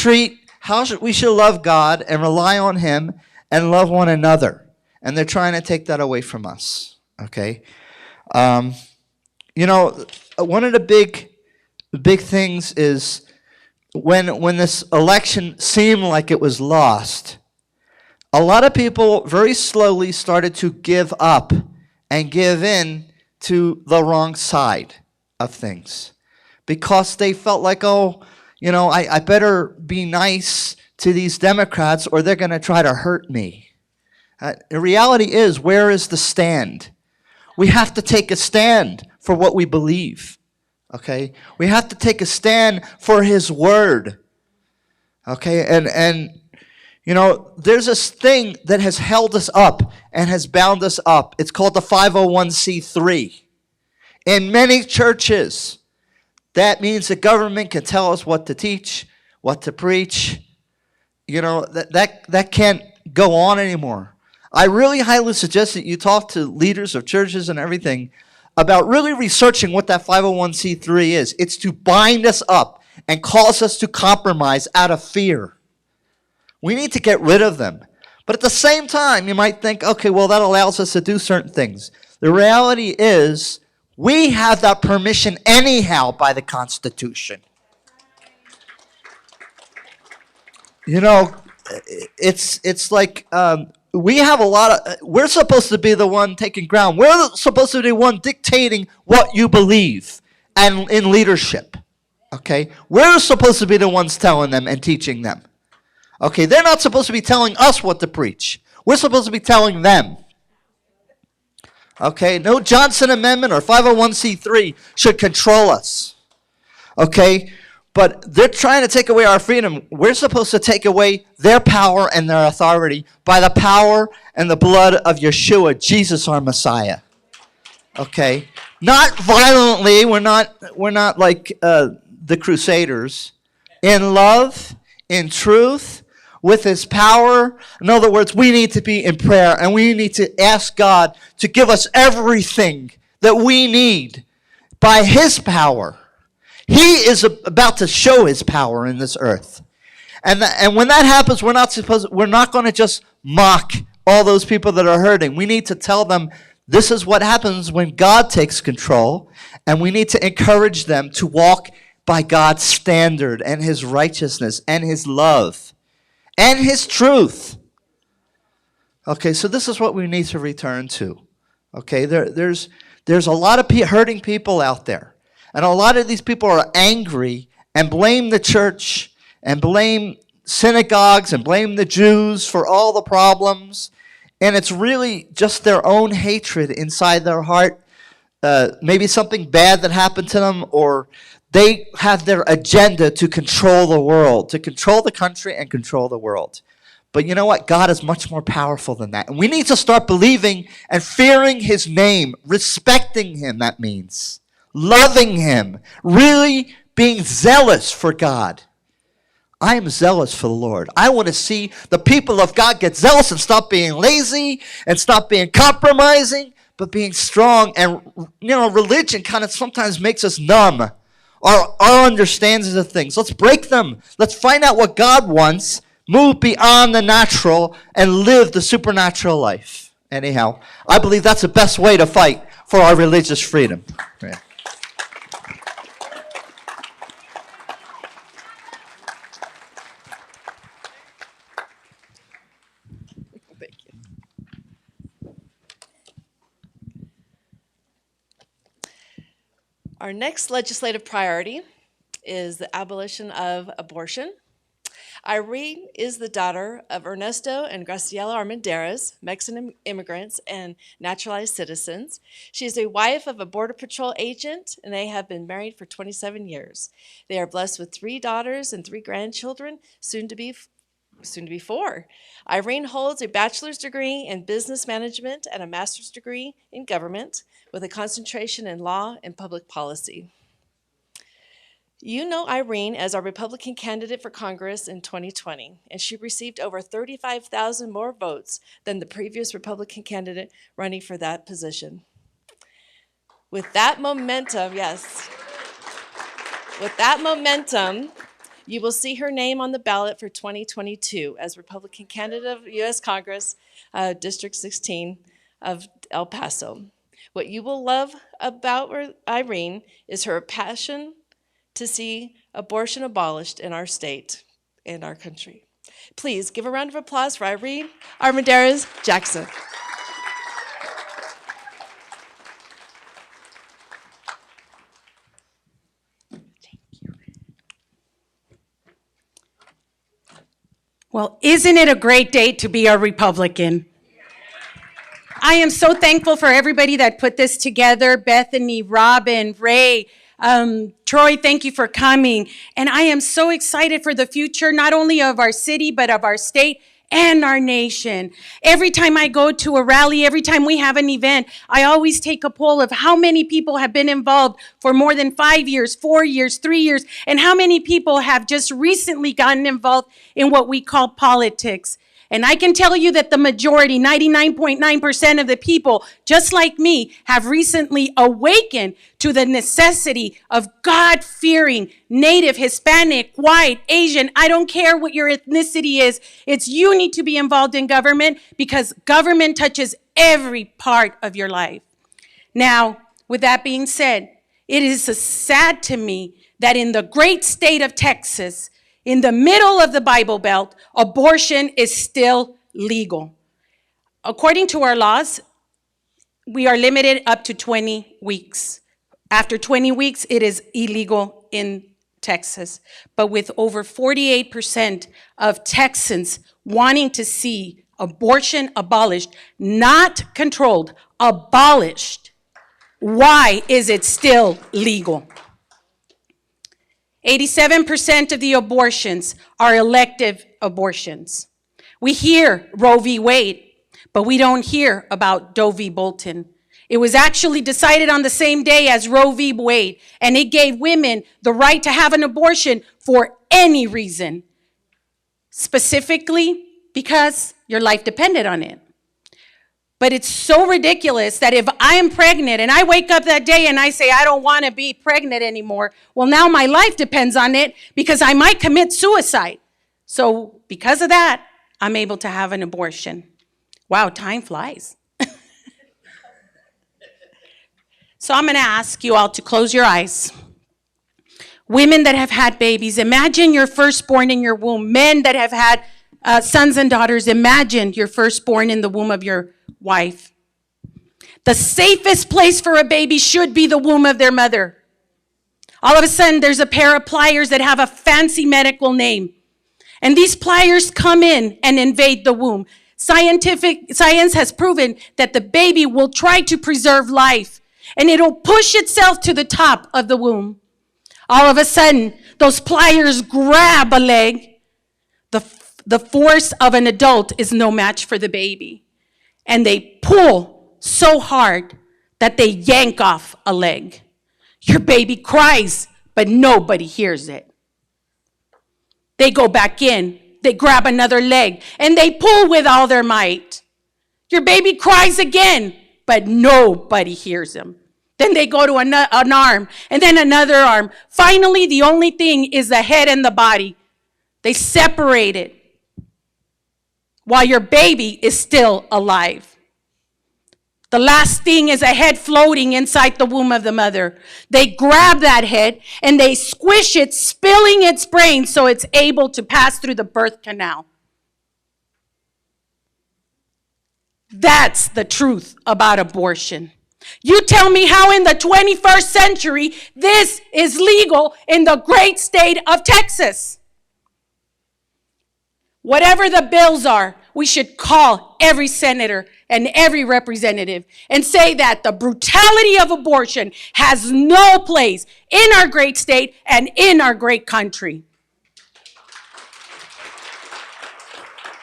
we should love God and rely on him and love one another. And they're trying to take that away from us. Okay? One of the big things is when this election seemed like it was lost, a lot of people very slowly started to give up and give in to the wrong side of things because they felt like, I better be nice to these Democrats or they're going to try to hurt me. The reality is, where is the stand? We have to take a stand for what we believe, okay? We have to take a stand for his word, okay? And there's this thing that has held us up and has bound us up. It's called the 501c3. In many churches, that means the government can tell us what to teach, what to preach. You know, that can't go on anymore. I really highly suggest that you talk to leaders of churches and everything about really researching what that 501c3 is. It's to bind us up and cause us to compromise out of fear. We need to get rid of them. But at the same time, you might think, okay, well, that allows us to do certain things. The reality is, we have that permission anyhow by the Constitution. You know, it's like we have a lot of, we're supposed to be the one taking ground. We're supposed to be the one dictating what you believe and in leadership. Okay? We're supposed to be the ones telling them and teaching them. Okay? They're not supposed to be telling us what to preach. We're supposed to be telling them. Okay? No Johnson Amendment or 501c3 should control us. Okay? But they're trying to take away our freedom. We're supposed to take away their power and their authority by the power and the blood of Yeshua, Jesus our Messiah. Okay? Not violently. We're not like the Crusaders. In love, in truth, with his power. In other words, we need to be in prayer and we need to ask God to give us everything that we need by his power. He is about to show his power in this earth. And when that happens, we're not going to just mock all those people that are hurting. We need to tell them this is what happens when God takes control, and we need to encourage them to walk by God's standard and his righteousness and his love and his truth. Okay, so this is what we need to return to. Okay, there's a lot of hurting people out there. And a lot of these people are angry and blame the church and blame synagogues and blame the Jews for all the problems. And it's really just their own hatred inside their heart. Maybe something bad that happened to them, or they have their agenda to control the world, to control the country and control the world. But you know what? God is much more powerful than that. And we need to start believing and fearing his name, respecting him, that means. Loving him, really being zealous for God. I am zealous for the Lord. I want to see the people of God get zealous and stop being lazy and stop being compromising, but being strong. And, you know, religion kind of sometimes makes us numb our understandings of things. Let's break them. Let's find out what God wants, move beyond the natural, and live the supernatural life. Anyhow, I believe that's the best way to fight for our religious freedom. Yeah. Our next legislative priority is the abolition of abortion. Irene is the daughter of Ernesto and Graciela Armendariz, Mexican immigrants and naturalized citizens. She is a wife of a Border Patrol agent, and they have been married for 27 years. They are blessed with 3 daughters and 3 grandchildren, soon to be 4. Irene holds a bachelor's degree in business management and a master's degree in government with a concentration in law and public policy. You know Irene as our Republican candidate for Congress in 2020, and she received over 35,000 more votes than the previous Republican candidate running for that position. With that momentum, you will see her name on the ballot for 2022 as Republican candidate of U.S. Congress, District 16 of El Paso. What you will love about Irene is her passion to see abortion abolished in our state and our country. Please give a round of applause for Irene Armendariz Jackson. Well, isn't it a great day to be a Republican? I am so thankful for everybody that put this together. Bethany, Robin, Ray, Troy, thank you for coming. And I am so excited for the future, not only of our city, but of our state and our nation. Every time I go to a rally, every time we have an event, I always take a poll of how many people have been involved for more than 5 years, 4 years, 3 years, and how many people have just recently gotten involved in what we call politics. And I can tell you that the majority, 99.9% of the people, just like me, have recently awakened to the necessity of God-fearing, Native, Hispanic, white, Asian, I don't care what your ethnicity is. It's you need to be involved in government because government touches every part of your life. Now, with that being said, it is sad to me that in the great state of Texas, in the middle of the Bible Belt, abortion is still legal. According to our laws, we are limited up to 20 weeks. After 20 weeks, it is illegal in Texas. But with over 48% of Texans wanting to see abortion abolished, not controlled, abolished, why is it still legal? 87% of the abortions are elective abortions. We hear Roe v. Wade, but we don't hear about Doe v. Bolton. It was actually decided on the same day as Roe v. Wade, and it gave women the right to have an abortion for any reason, specifically because your life depended on it. But it's so ridiculous that if I am pregnant and I wake up that day and I say, I don't want to be pregnant anymore, well, now my life depends on it because I might commit suicide. So because of that, I'm able to have an abortion. Wow, time flies. So I'm going to ask you all to close your eyes. Women that have had babies, imagine your firstborn in your womb. Men that have had sons and daughters, imagine your firstborn in the womb of your wife. The safest place for a baby should be the womb of their mother. All of a sudden, there's a pair of pliers that have a fancy medical name. And these pliers come in and invade the womb. Science has proven that the baby will try to preserve life, and it'll push itself to the top of the womb. All of a sudden, those pliers grab a leg. The force of an adult is no match for the baby. And they pull so hard that they yank off a leg. Your baby cries, but nobody hears it. They go back in, they grab another leg, and they pull with all their might. Your baby cries again, but nobody hears him. Then they go to an arm, and then another arm. Finally, the only thing is the head and the body. They separate it while your baby is still alive. The last thing is a head floating inside the womb of the mother. They grab that head and they squish it, spilling its brains so it's able to pass through the birth canal. That's the truth about abortion. You tell me how in the 21st century this is legal in the great state of Texas. Whatever the bills are, we should call every senator and every representative and say that the brutality of abortion has no place in our great state and in our great country.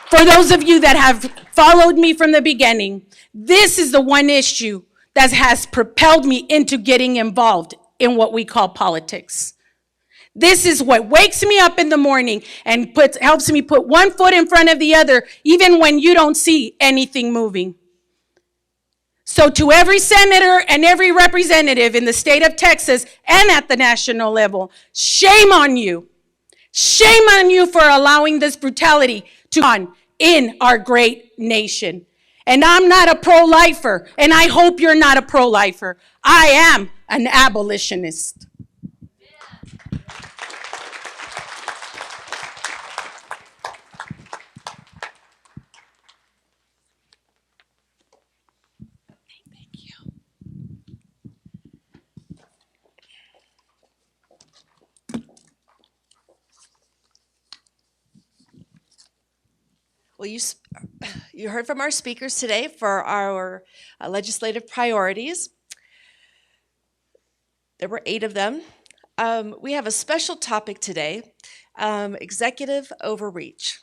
For those of you that have followed me from the beginning, this is the one issue that has propelled me into getting involved in what we call politics. This is what wakes me up in the morning and helps me put one foot in front of the other, even when you don't see anything moving. So to every senator and every representative in the state of Texas and at the national level, shame on you. Shame on you for allowing this brutality to go on in our great nation. And I'm not a pro-lifer, and I hope you're not a pro-lifer. I am an abolitionist. Well, you heard from our speakers today for our legislative priorities. There were 8 of them. We have a special topic today, executive overreach.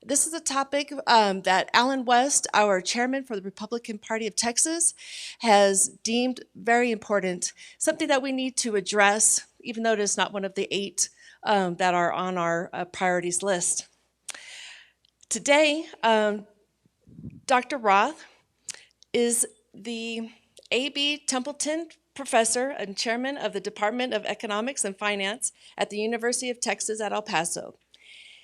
This is a topic that Alan West, our chairman for the Republican Party of Texas, has deemed very important, something that we need to address, even though it is not one of the 8 that are on our priorities list. Today, Dr. Roth is the A.B. Templeton Professor and Chairman of the Department of Economics and Finance at the University of Texas at El Paso.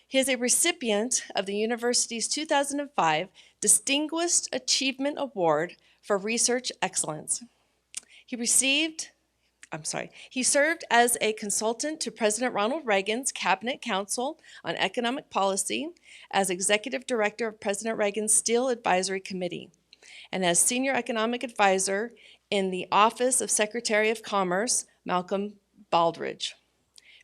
He is a recipient of the university's 2005 Distinguished Achievement Award for Research Excellence. He served as a consultant to President Ronald Reagan's Cabinet Council on Economic Policy, as Executive Director of President Reagan's Steel Advisory Committee, and as Senior Economic Advisor in the Office of Secretary of Commerce, Malcolm Baldrige.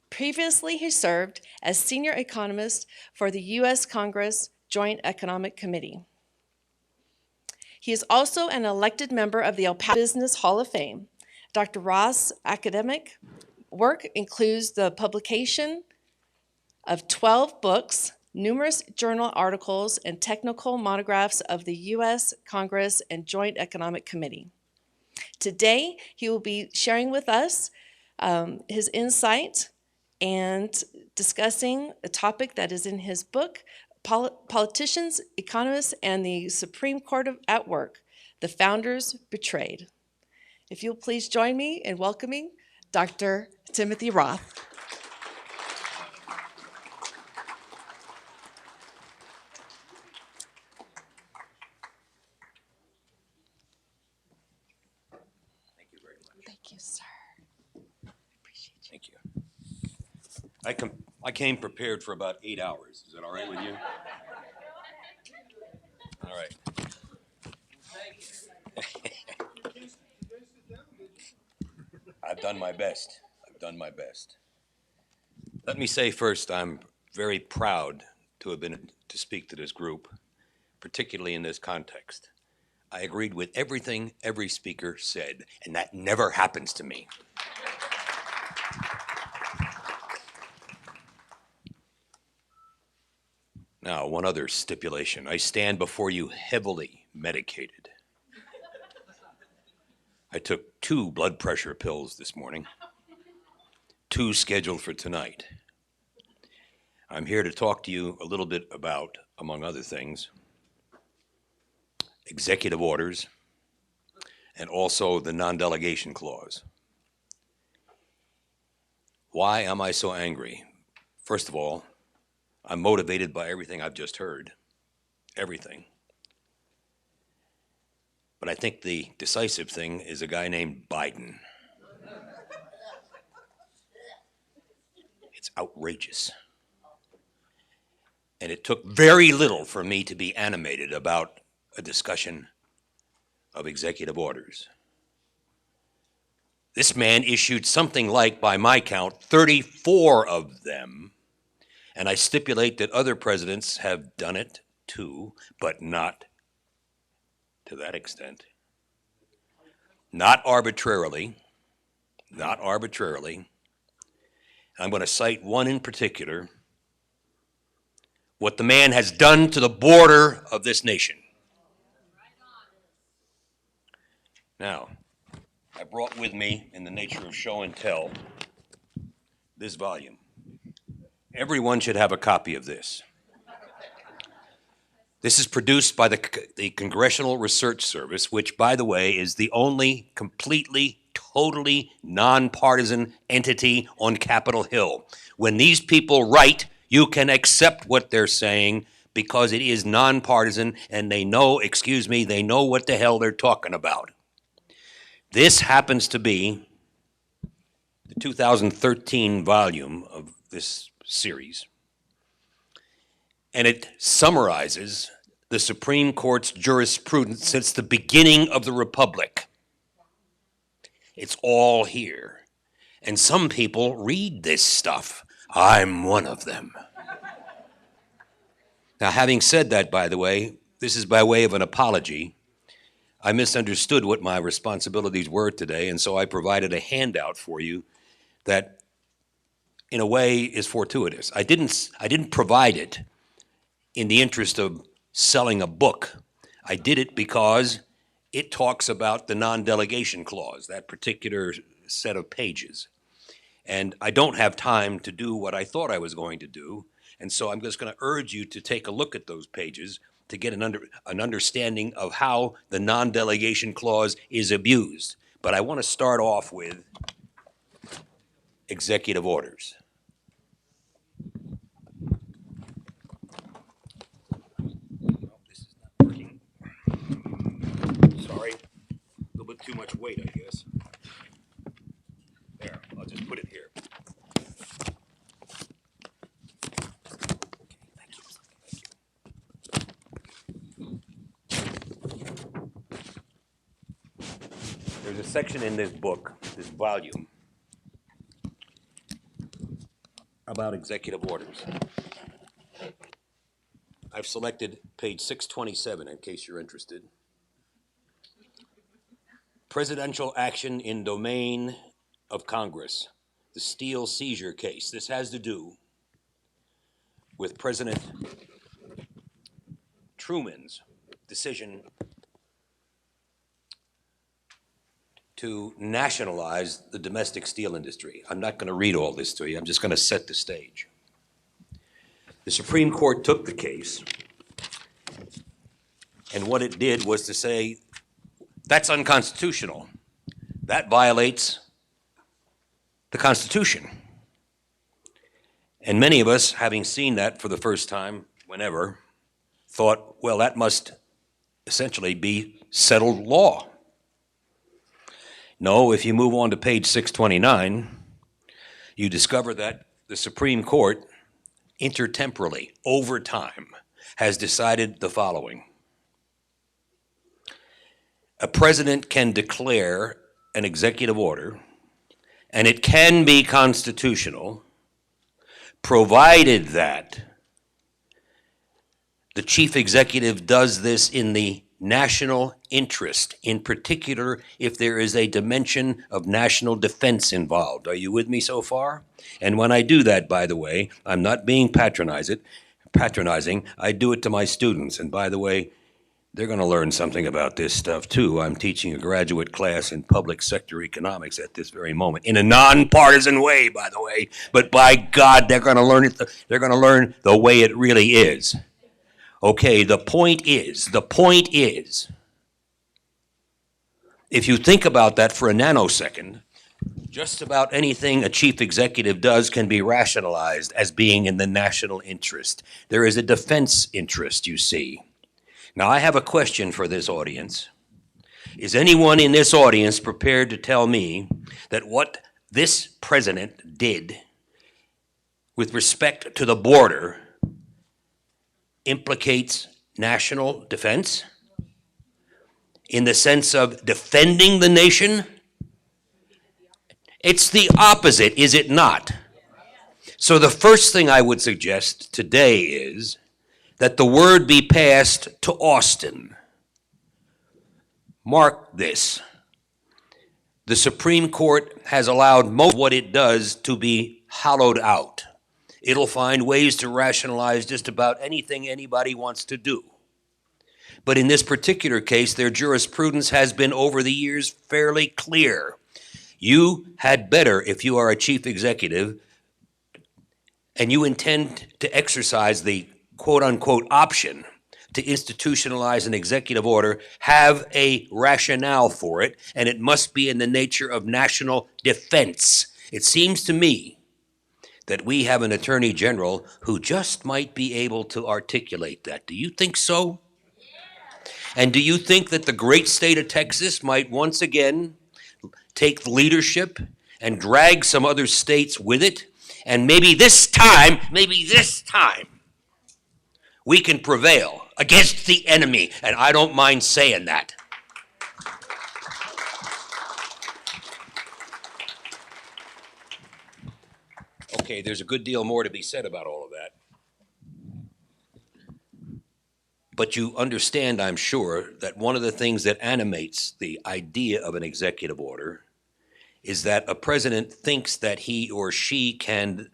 Previously, he served as Senior Economist for the U.S. Congress Joint Economic Committee. He is also an elected member of the El Paso Business Hall of Fame. Dr. Roth's academic work includes the publication of 12 books, numerous journal articles, and technical monographs of the U.S. Congress and Joint Economic Committee. Today, he will be sharing with us his insight and discussing a topic that is in his book, Politicians, Economists, and the Supreme Court at Work, The Founders Betrayed. If you'll please join me in welcoming Dr. Timothy Roth. Thank you very much. Thank you, sir. Appreciate you. Thank you. I came prepared for about 8 hours. Is that all right with you? All right. I've done my best. I've done my best. Let me say first, I'm very proud to have been to speak to this group, particularly in this context. I agreed with everything every speaker said, and that never happens to me. Now, one other stipulation. I stand before you heavily medicated. I took 2 blood pressure pills this morning, 2 scheduled for tonight. I'm here to talk to you a little bit about, among other things, executive orders and also the non-delegation clause. Why am I so angry? First of all, I'm motivated by everything I've just heard, everything. But I think the decisive thing is a guy named Biden. It's outrageous. And it took very little for me to be animated about a discussion of executive orders. This man issued something like, by my count, 34 of them. And I stipulate that other presidents have done it too, but not to that extent. Not arbitrarily, not arbitrarily. I'm going to cite one in particular, what the man has done to the border of this nation. Now, I brought with me, in the nature of show and tell, this volume. Everyone should have a copy of this. This is produced by the Congressional Research Service, which, by the way, is the only completely, totally nonpartisan entity on Capitol Hill. When these people write, you can accept what they're saying because it is nonpartisan and they know, they know what the hell they're talking about. This happens to be the 2013 volume of this series. And it summarizes the Supreme Court's jurisprudence since the beginning of the Republic. It's all here. And some people read this stuff. I'm one of them. Now, having said that, by the way, this is by way of an apology. I misunderstood what my responsibilities were today, and so I provided a handout for you that, in a way, is fortuitous. I didn't provide it in the interest of selling a book. I did it because it talks about the non-delegation clause, that particular set of pages. And I don't have time to do what I thought I was going to do, and so I'm just going to urge you to take a look at those pages to get an understanding of how the non-delegation clause is abused. But I want to start off with executive orders. This is not working. Sorry, a little bit too much weight, I guess. There, I'll just put it here. There's a section in this book, this volume, about executive orders. I've selected page 627 in case you're interested. Presidential action in domain of Congress, the Steele seizure case. This has to do with President Truman's decision to nationalize the domestic steel industry. I'm not going to read all this to you. I'm just going to set the stage. The Supreme Court took the case, and what it did was to say, that's unconstitutional. That violates the Constitution. And many of us, having seen that for the first time, whenever, thought, well, that must essentially be settled law. No, if you move on to page 629, you discover that the Supreme Court, intertemporally, over time, has decided the following. A president can declare an executive order, and it can be constitutional, provided that the chief executive does this in the national interest, in particular if there is a dimension of national defense involved. Are you with me so far? And when I do that, by the way, I'm not being patronizing. I do it to my students. And by the way, they're going to learn something about this stuff too. I'm teaching a graduate class in public sector economics at this very moment, in a nonpartisan way, by the way. But by God, they're going to learn it. They're going to learn the way it really is. Okay, the point is, if you think about that for a nanosecond, just about anything a chief executive does can be rationalized as being in the national interest. There is a defense interest, you see. Now, I have a question for this audience. Is anyone in this audience prepared to tell me that what this president did with respect to the border implicates national defense in the sense of defending the nation? It's the opposite, is it not? So the first thing I would suggest today is that the word be passed to Austin. Mark this. The Supreme Court has allowed most of what it does to be hollowed out. It'll find ways to rationalize just about anything anybody wants to do. But in this particular case, their jurisprudence has been over the years fairly clear. You had better, if you are a chief executive and you intend to exercise the quote-unquote option to institutionalize an executive order, have a rationale for it, and it must be in the nature of national defense. It seems to me that we have an attorney general who just might be able to articulate that. Do you think so? And do you think that the great state of Texas might once again take leadership and drag some other states with it? And maybe this time, we can prevail against the enemy. And I don't mind saying that. Okay, there's a good deal more to be said about all of that. But you understand, I'm sure, that one of the things that animates the idea of an executive order is that a president thinks that he or she can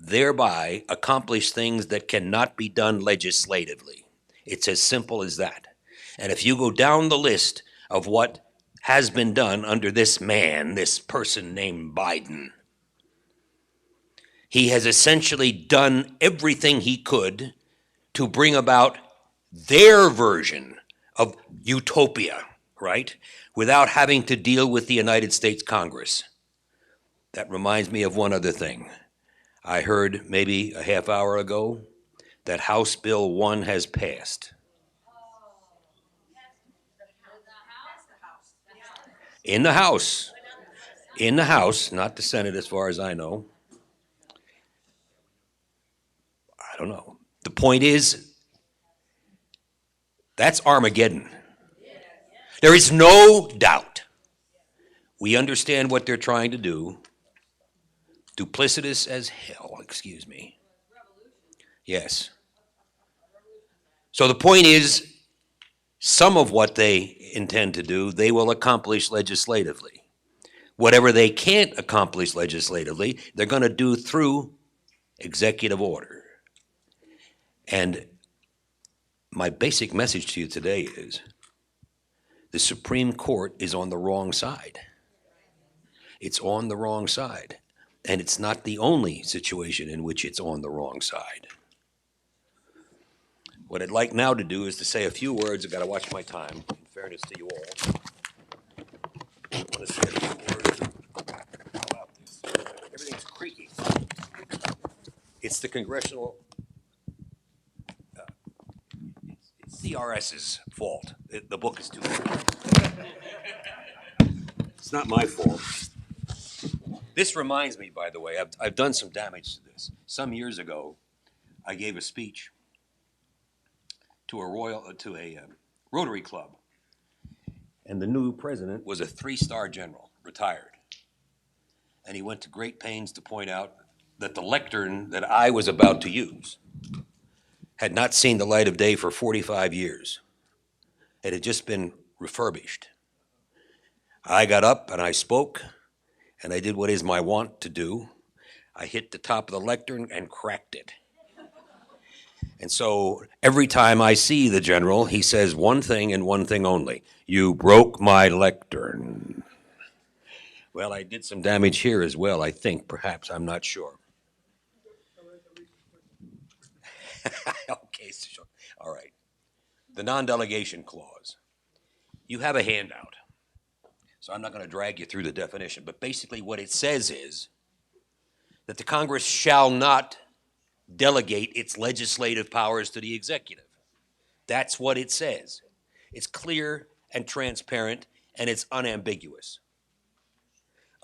thereby accomplish things that cannot be done legislatively. It's as simple as that. And if you go down the list of what has been done under this man, this person named Biden, he has essentially done everything he could to bring about their version of utopia, right? Without having to deal with the United States Congress. That reminds me of one other thing. I heard maybe a half hour ago that House Bill 1 has passed. In the House. In the House, not the Senate as far as I know. I don't know. The point is, that's Armageddon. There is no doubt. We understand what they're trying to do. Duplicitous as hell, excuse me. Yes. So the point is, some of what they intend to do, they will accomplish legislatively. Whatever they can't accomplish legislatively, they're going to do through executive order. And my basic message to you today is, the Supreme Court is on the wrong side. It's on the wrong side. And it's not the only situation in which it's on the wrong side. What I'd like now to do is to say a few words. I've got to watch my time, in fairness to you all. I want to say a few words about this. Everything's creaking. It's the congressional, it's CRS's fault. The book is too long. It's not my fault. This reminds me, by the way, I've done some damage to this. Some years ago, I gave a speech to a Rotary Club, and the new president was a 3-star general, retired. And he went to great pains to point out that the lectern that I was about to use had not seen the light of day for 45 years. It had just been refurbished. I got up and I spoke, and I did what is my wont to do. I hit the top of the lectern and cracked it. And so every time I see the general, he says one thing and one thing only: "You broke my lectern." Well, I did some damage here as well, I think, perhaps, I'm not sure. Okay, so, all right. The non-delegation clause. You have a handout, so I'm not going to drag you through the definition, but basically what it says is that the Congress shall not delegate its legislative powers to the executive. That's what it says. It's clear and transparent, and it's unambiguous.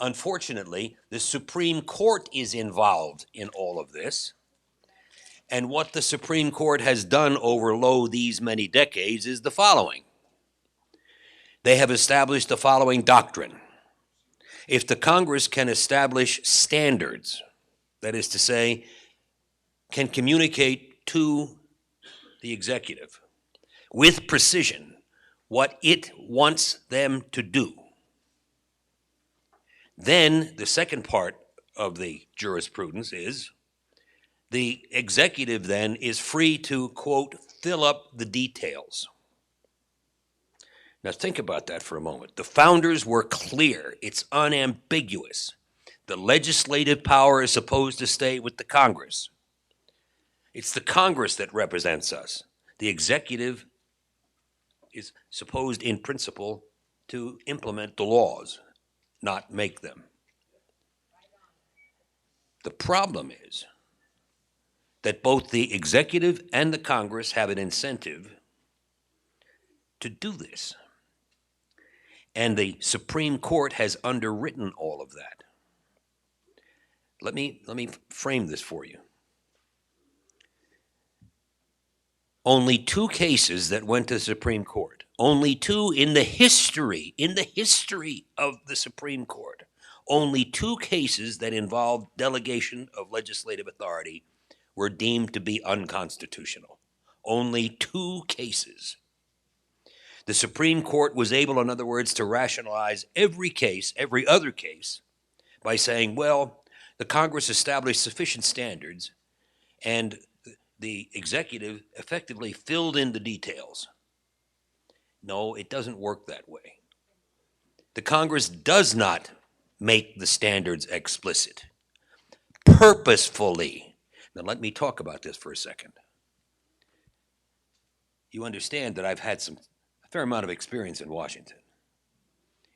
Unfortunately, the Supreme Court is involved in all of this. And what the Supreme Court has done over these many decades is the following. They have established the following doctrine. If the Congress can establish standards, that is to say, can communicate to the executive with precision what it wants them to do, then the second part of the jurisprudence is the executive then is free to, quote, fill up the details. Now think about that for a moment. The founders were clear. It's unambiguous. The legislative power is supposed to stay with the Congress. It's the Congress that represents us. The executive is supposed, in principle, to implement the laws, not make them. The problem is that both the executive and the Congress have an incentive to do this. And the Supreme Court has underwritten all of that. Let me frame this for you. Only 2 cases that went to the Supreme Court, only 2 in the history of the Supreme Court, only 2 cases that involved delegation of legislative authority were deemed to be unconstitutional. Only 2 cases. The Supreme Court was able, in other words, to rationalize every case, every other case, by saying, well, the Congress established sufficient standards and the executive effectively filled in the details. No, it doesn't work that way. The Congress does not make the standards explicit purposefully. Now, let me talk about this for a second. You understand that I've had a fair amount of experience in Washington.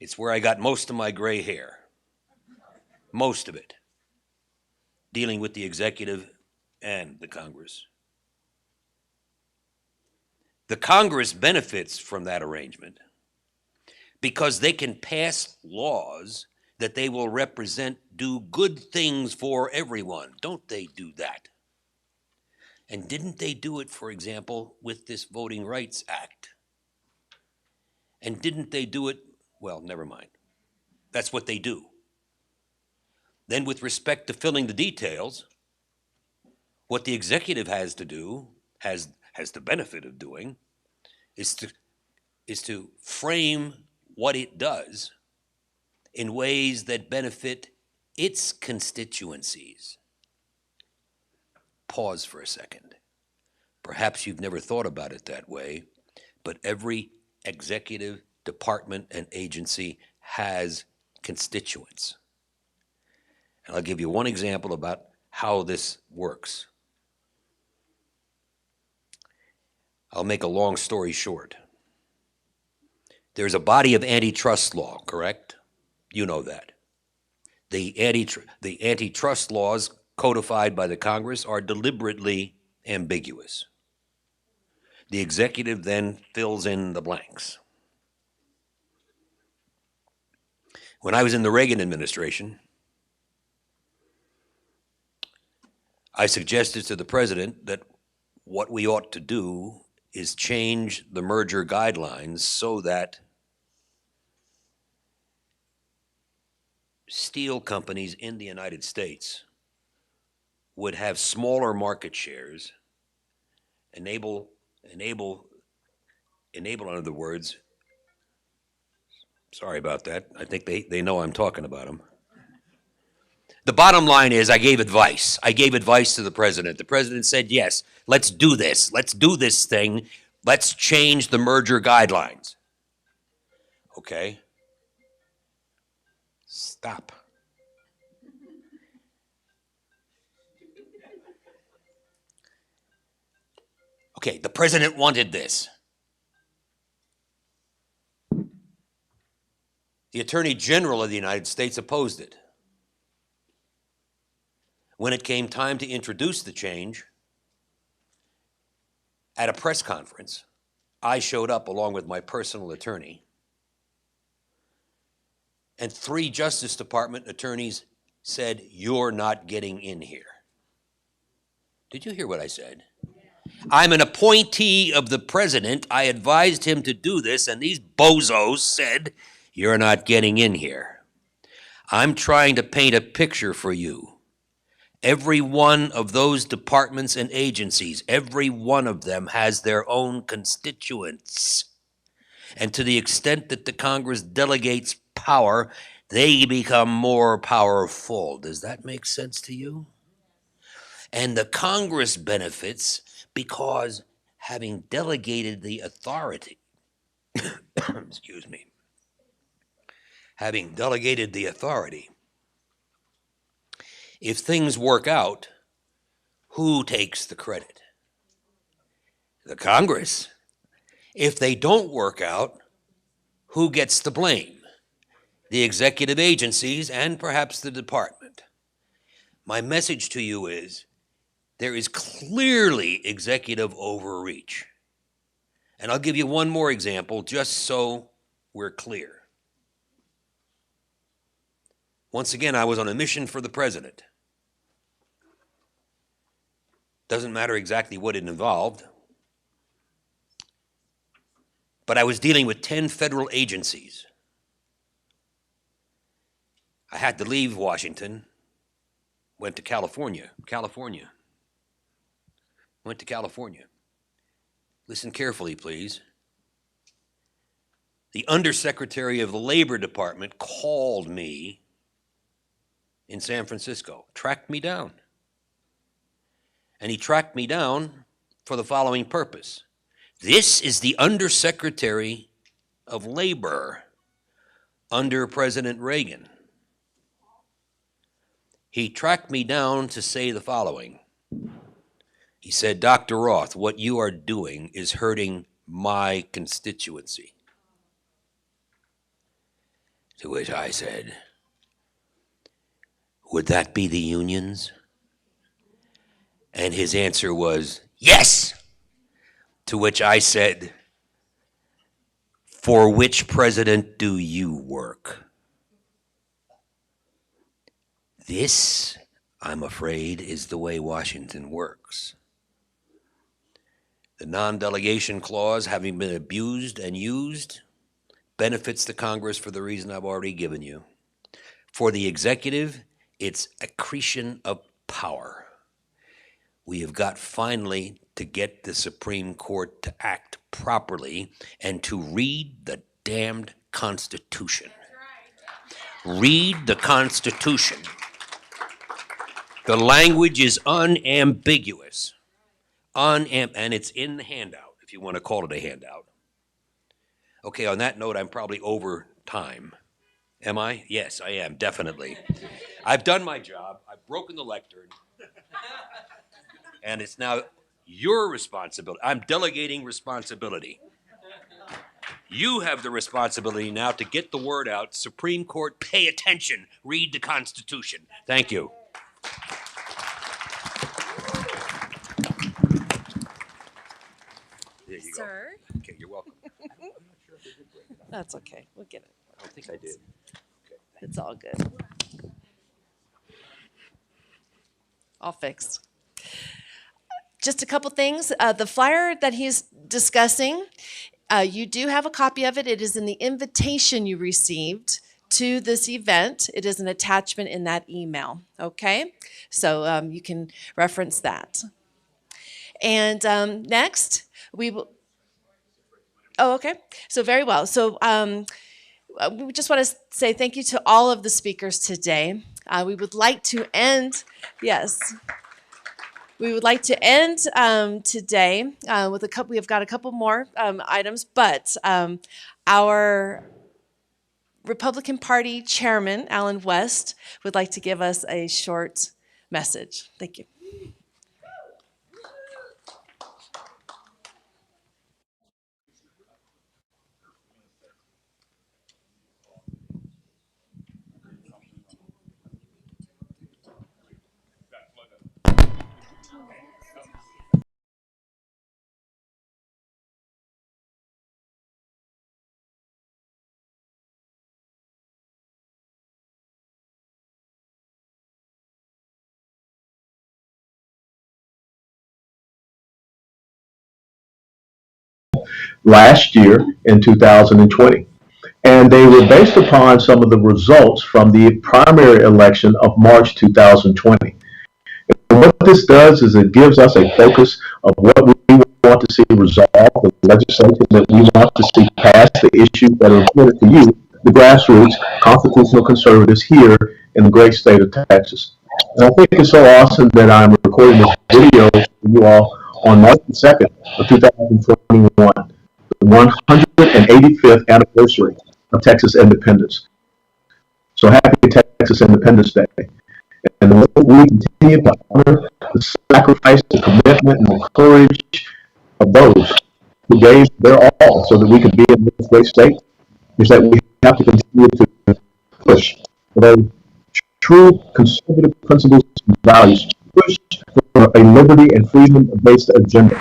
It's where I got most of my gray hair, most of it, dealing with the executive and the Congress. The Congress benefits from that arrangement because they can pass laws that they will represent do good things for everyone. Don't they do that? And didn't they do it, for example, with this Voting Rights Act? And didn't they do it, well, never mind. That's what they do. Then with respect to filling the details, what the executive has to do, has the benefit of doing, is to frame what it does in ways that benefit its constituencies. Pause for a second. Perhaps you've never thought about it that way, but every executive department and agency has constituents. And I'll give you one example about how this works. I'll make a long story short. There's a body of antitrust law, correct? You know that. The antitrust laws codified by the Congress are deliberately ambiguous. The executive then fills in the blanks. When I was in the Reagan administration, I suggested to the president that what we ought to do is change the merger guidelines so that steel companies in the United States would have smaller market shares, enable, in other words, sorry about that, I think they know I'm talking about them. The bottom line is I gave advice. I gave advice to the president. The president said, yes, let's do this. Let's do this thing. Let's change the merger guidelines. Okay. Stop. Okay, the president wanted this. The Attorney General of the United States opposed it. When it came time to introduce the change, at a press conference, I showed up along with my personal attorney, and 3 Justice Department attorneys said, "You're not getting in here." Did you hear what I said? I'm an appointee of the president. I advised him to do this, and these bozos said, "You're not getting in here." I'm trying to paint a picture for you. Every one of those departments and agencies, every one of them has their own constituents. And to the extent that the Congress delegates power, they become more powerful. Does that make sense to you? And the Congress benefits because having delegated the authority, excuse me, having delegated the authority, if things work out, who takes the credit? The Congress. If they don't work out, who gets the blame? The executive agencies and perhaps the department. My message to you is there is clearly executive overreach. And I'll give you one more example just so we're clear. Once again, I was on a mission for the president. Doesn't matter exactly what it involved, but I was dealing with 10 federal agencies. I had to leave Washington, went to California. Listen carefully, please. The Undersecretary of the Labor Department called me in San Francisco, tracked me down. And he tracked me down for the following purpose. This is the Undersecretary of Labor under President Reagan. He tracked me down to say the following. He said, Dr. Roth, what you are doing is hurting my constituency. To which I said, would that be the unions? And his answer was, yes. To which I said, for which president do you work? This, I'm afraid, is the way Washington works. The non-delegation clause, having been abused and used, benefits the Congress for the reason I've already given you. For the executive, it's accretion of power. We have got finally to get the Supreme Court to act properly and to read the damned Constitution. Read the Constitution. The language is unambiguous. And it's in the handout, if you want to call it a handout. Okay, on that note, I'm probably over time. Am I? Yes, I am, definitely. I've done my job. I've broken the lectern. And it's now your responsibility. I'm delegating responsibility. You have the responsibility now to get the word out. Supreme Court, pay attention. Read the Constitution. Thank you. There you go. Sir? Okay, you're welcome. That's okay. We'll get it. I don't think I did. It's all good. All fixed. Just a couple things. The flyer that he's discussing, you do have a copy of it. It is in the invitation you received to this event. It is an attachment in that email, okay? So you can reference that. And next, we will, oh, okay. So very well. So we just want to say thank you to all of the speakers today. We would like to end, yes. We would like to end today with a couple, we've got a couple more items, but our Republican Party Chairman, Alan West, would like to give us a short message. Thank you. Last year in 2020. And they were based upon some of the results from the primary election of March 2020. And what this does is it gives us a focus of what we want to see resolved, the legislation that we want to see passed, the issues that are important to you, the grassroots, constitutional conservatives here in the great state of Texas. And I think it's so awesome that I'm recording this video for you all on March 2nd of 2021. The 185th anniversary of Texas independence. So happy Texas Independence Day. And the way we continue to honor the sacrifice, the commitment, and the courage of those who gave their all so that we could be in this great state is that we have to continue to push for those true conservative principles and values, push for a liberty and freedom-based agenda.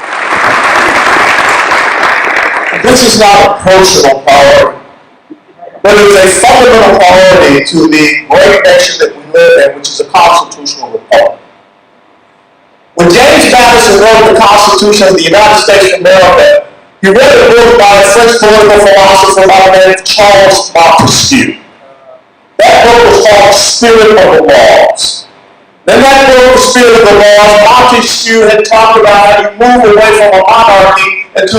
This is not a personal priority, but it is a fundamental priority to the great nation that we live in, which is a constitutional republic. When James Madison wrote the Constitution of the United States of America, he read a book by a French political philosopher by the name of Charles Montesquieu. That book was called Spirit of the Laws. In that book, The Spirit of the Laws, Montesquieu had talked about how you move away from a monarchy into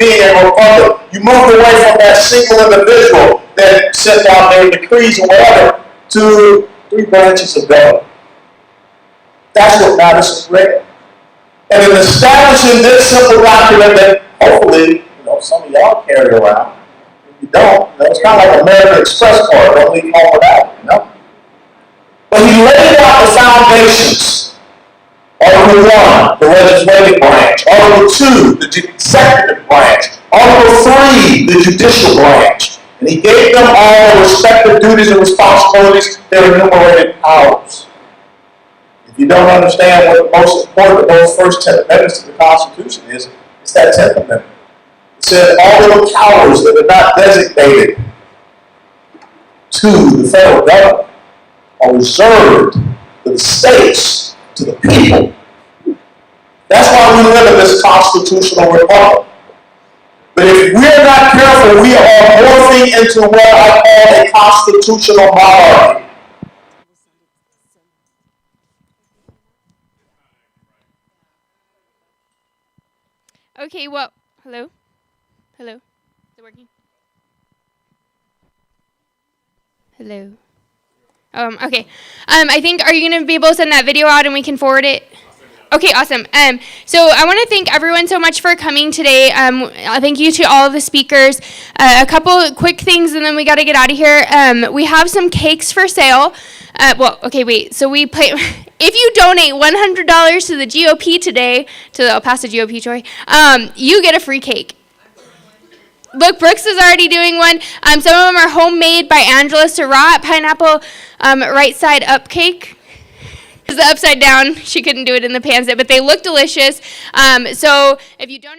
being a republic. You moved away from that single individual that sent out their decrees or whatever to 3 branches of government. That's what Madison read. And in establishing this simple document that hopefully, some of y'all carry around, if you don't, it's kind of like an American Express card, don't leave home without it, But he laid out the foundations. Article 1, the legislative branch. Article 2, the executive branch. Article 3, the judicial branch. And he gave them all their respective duties and responsibilities, their enumerated powers. If you don't understand what the most important of those first 10 amendments to the Constitution is, it's that 10th Amendment. It says all of the powers that are not designated to the federal government are reserved to the states, to the people. That's why we live in this constitutional republic. But if we're not careful, we are morphing into what I call a constitutional monarchy. Okay, well, hello? Hello? Is it working? Hello? Okay. I think, are you going to be able to send that video out and we can forward it? Okay, awesome. So I want to thank everyone so much for coming today. Thank you to all of the speakers. A couple quick things and then we got to get out of here. We have some cakes for sale. So we play... If you donate $100 to the GOP today, to the El Paso GOP, Troy, you get a free cake. Look, Brooks is already doing one. Some of them are homemade by Angela Surratt, pineapple right side up cake. It's the upside down. She couldn't do it in the pan set, but they look delicious. So if you donate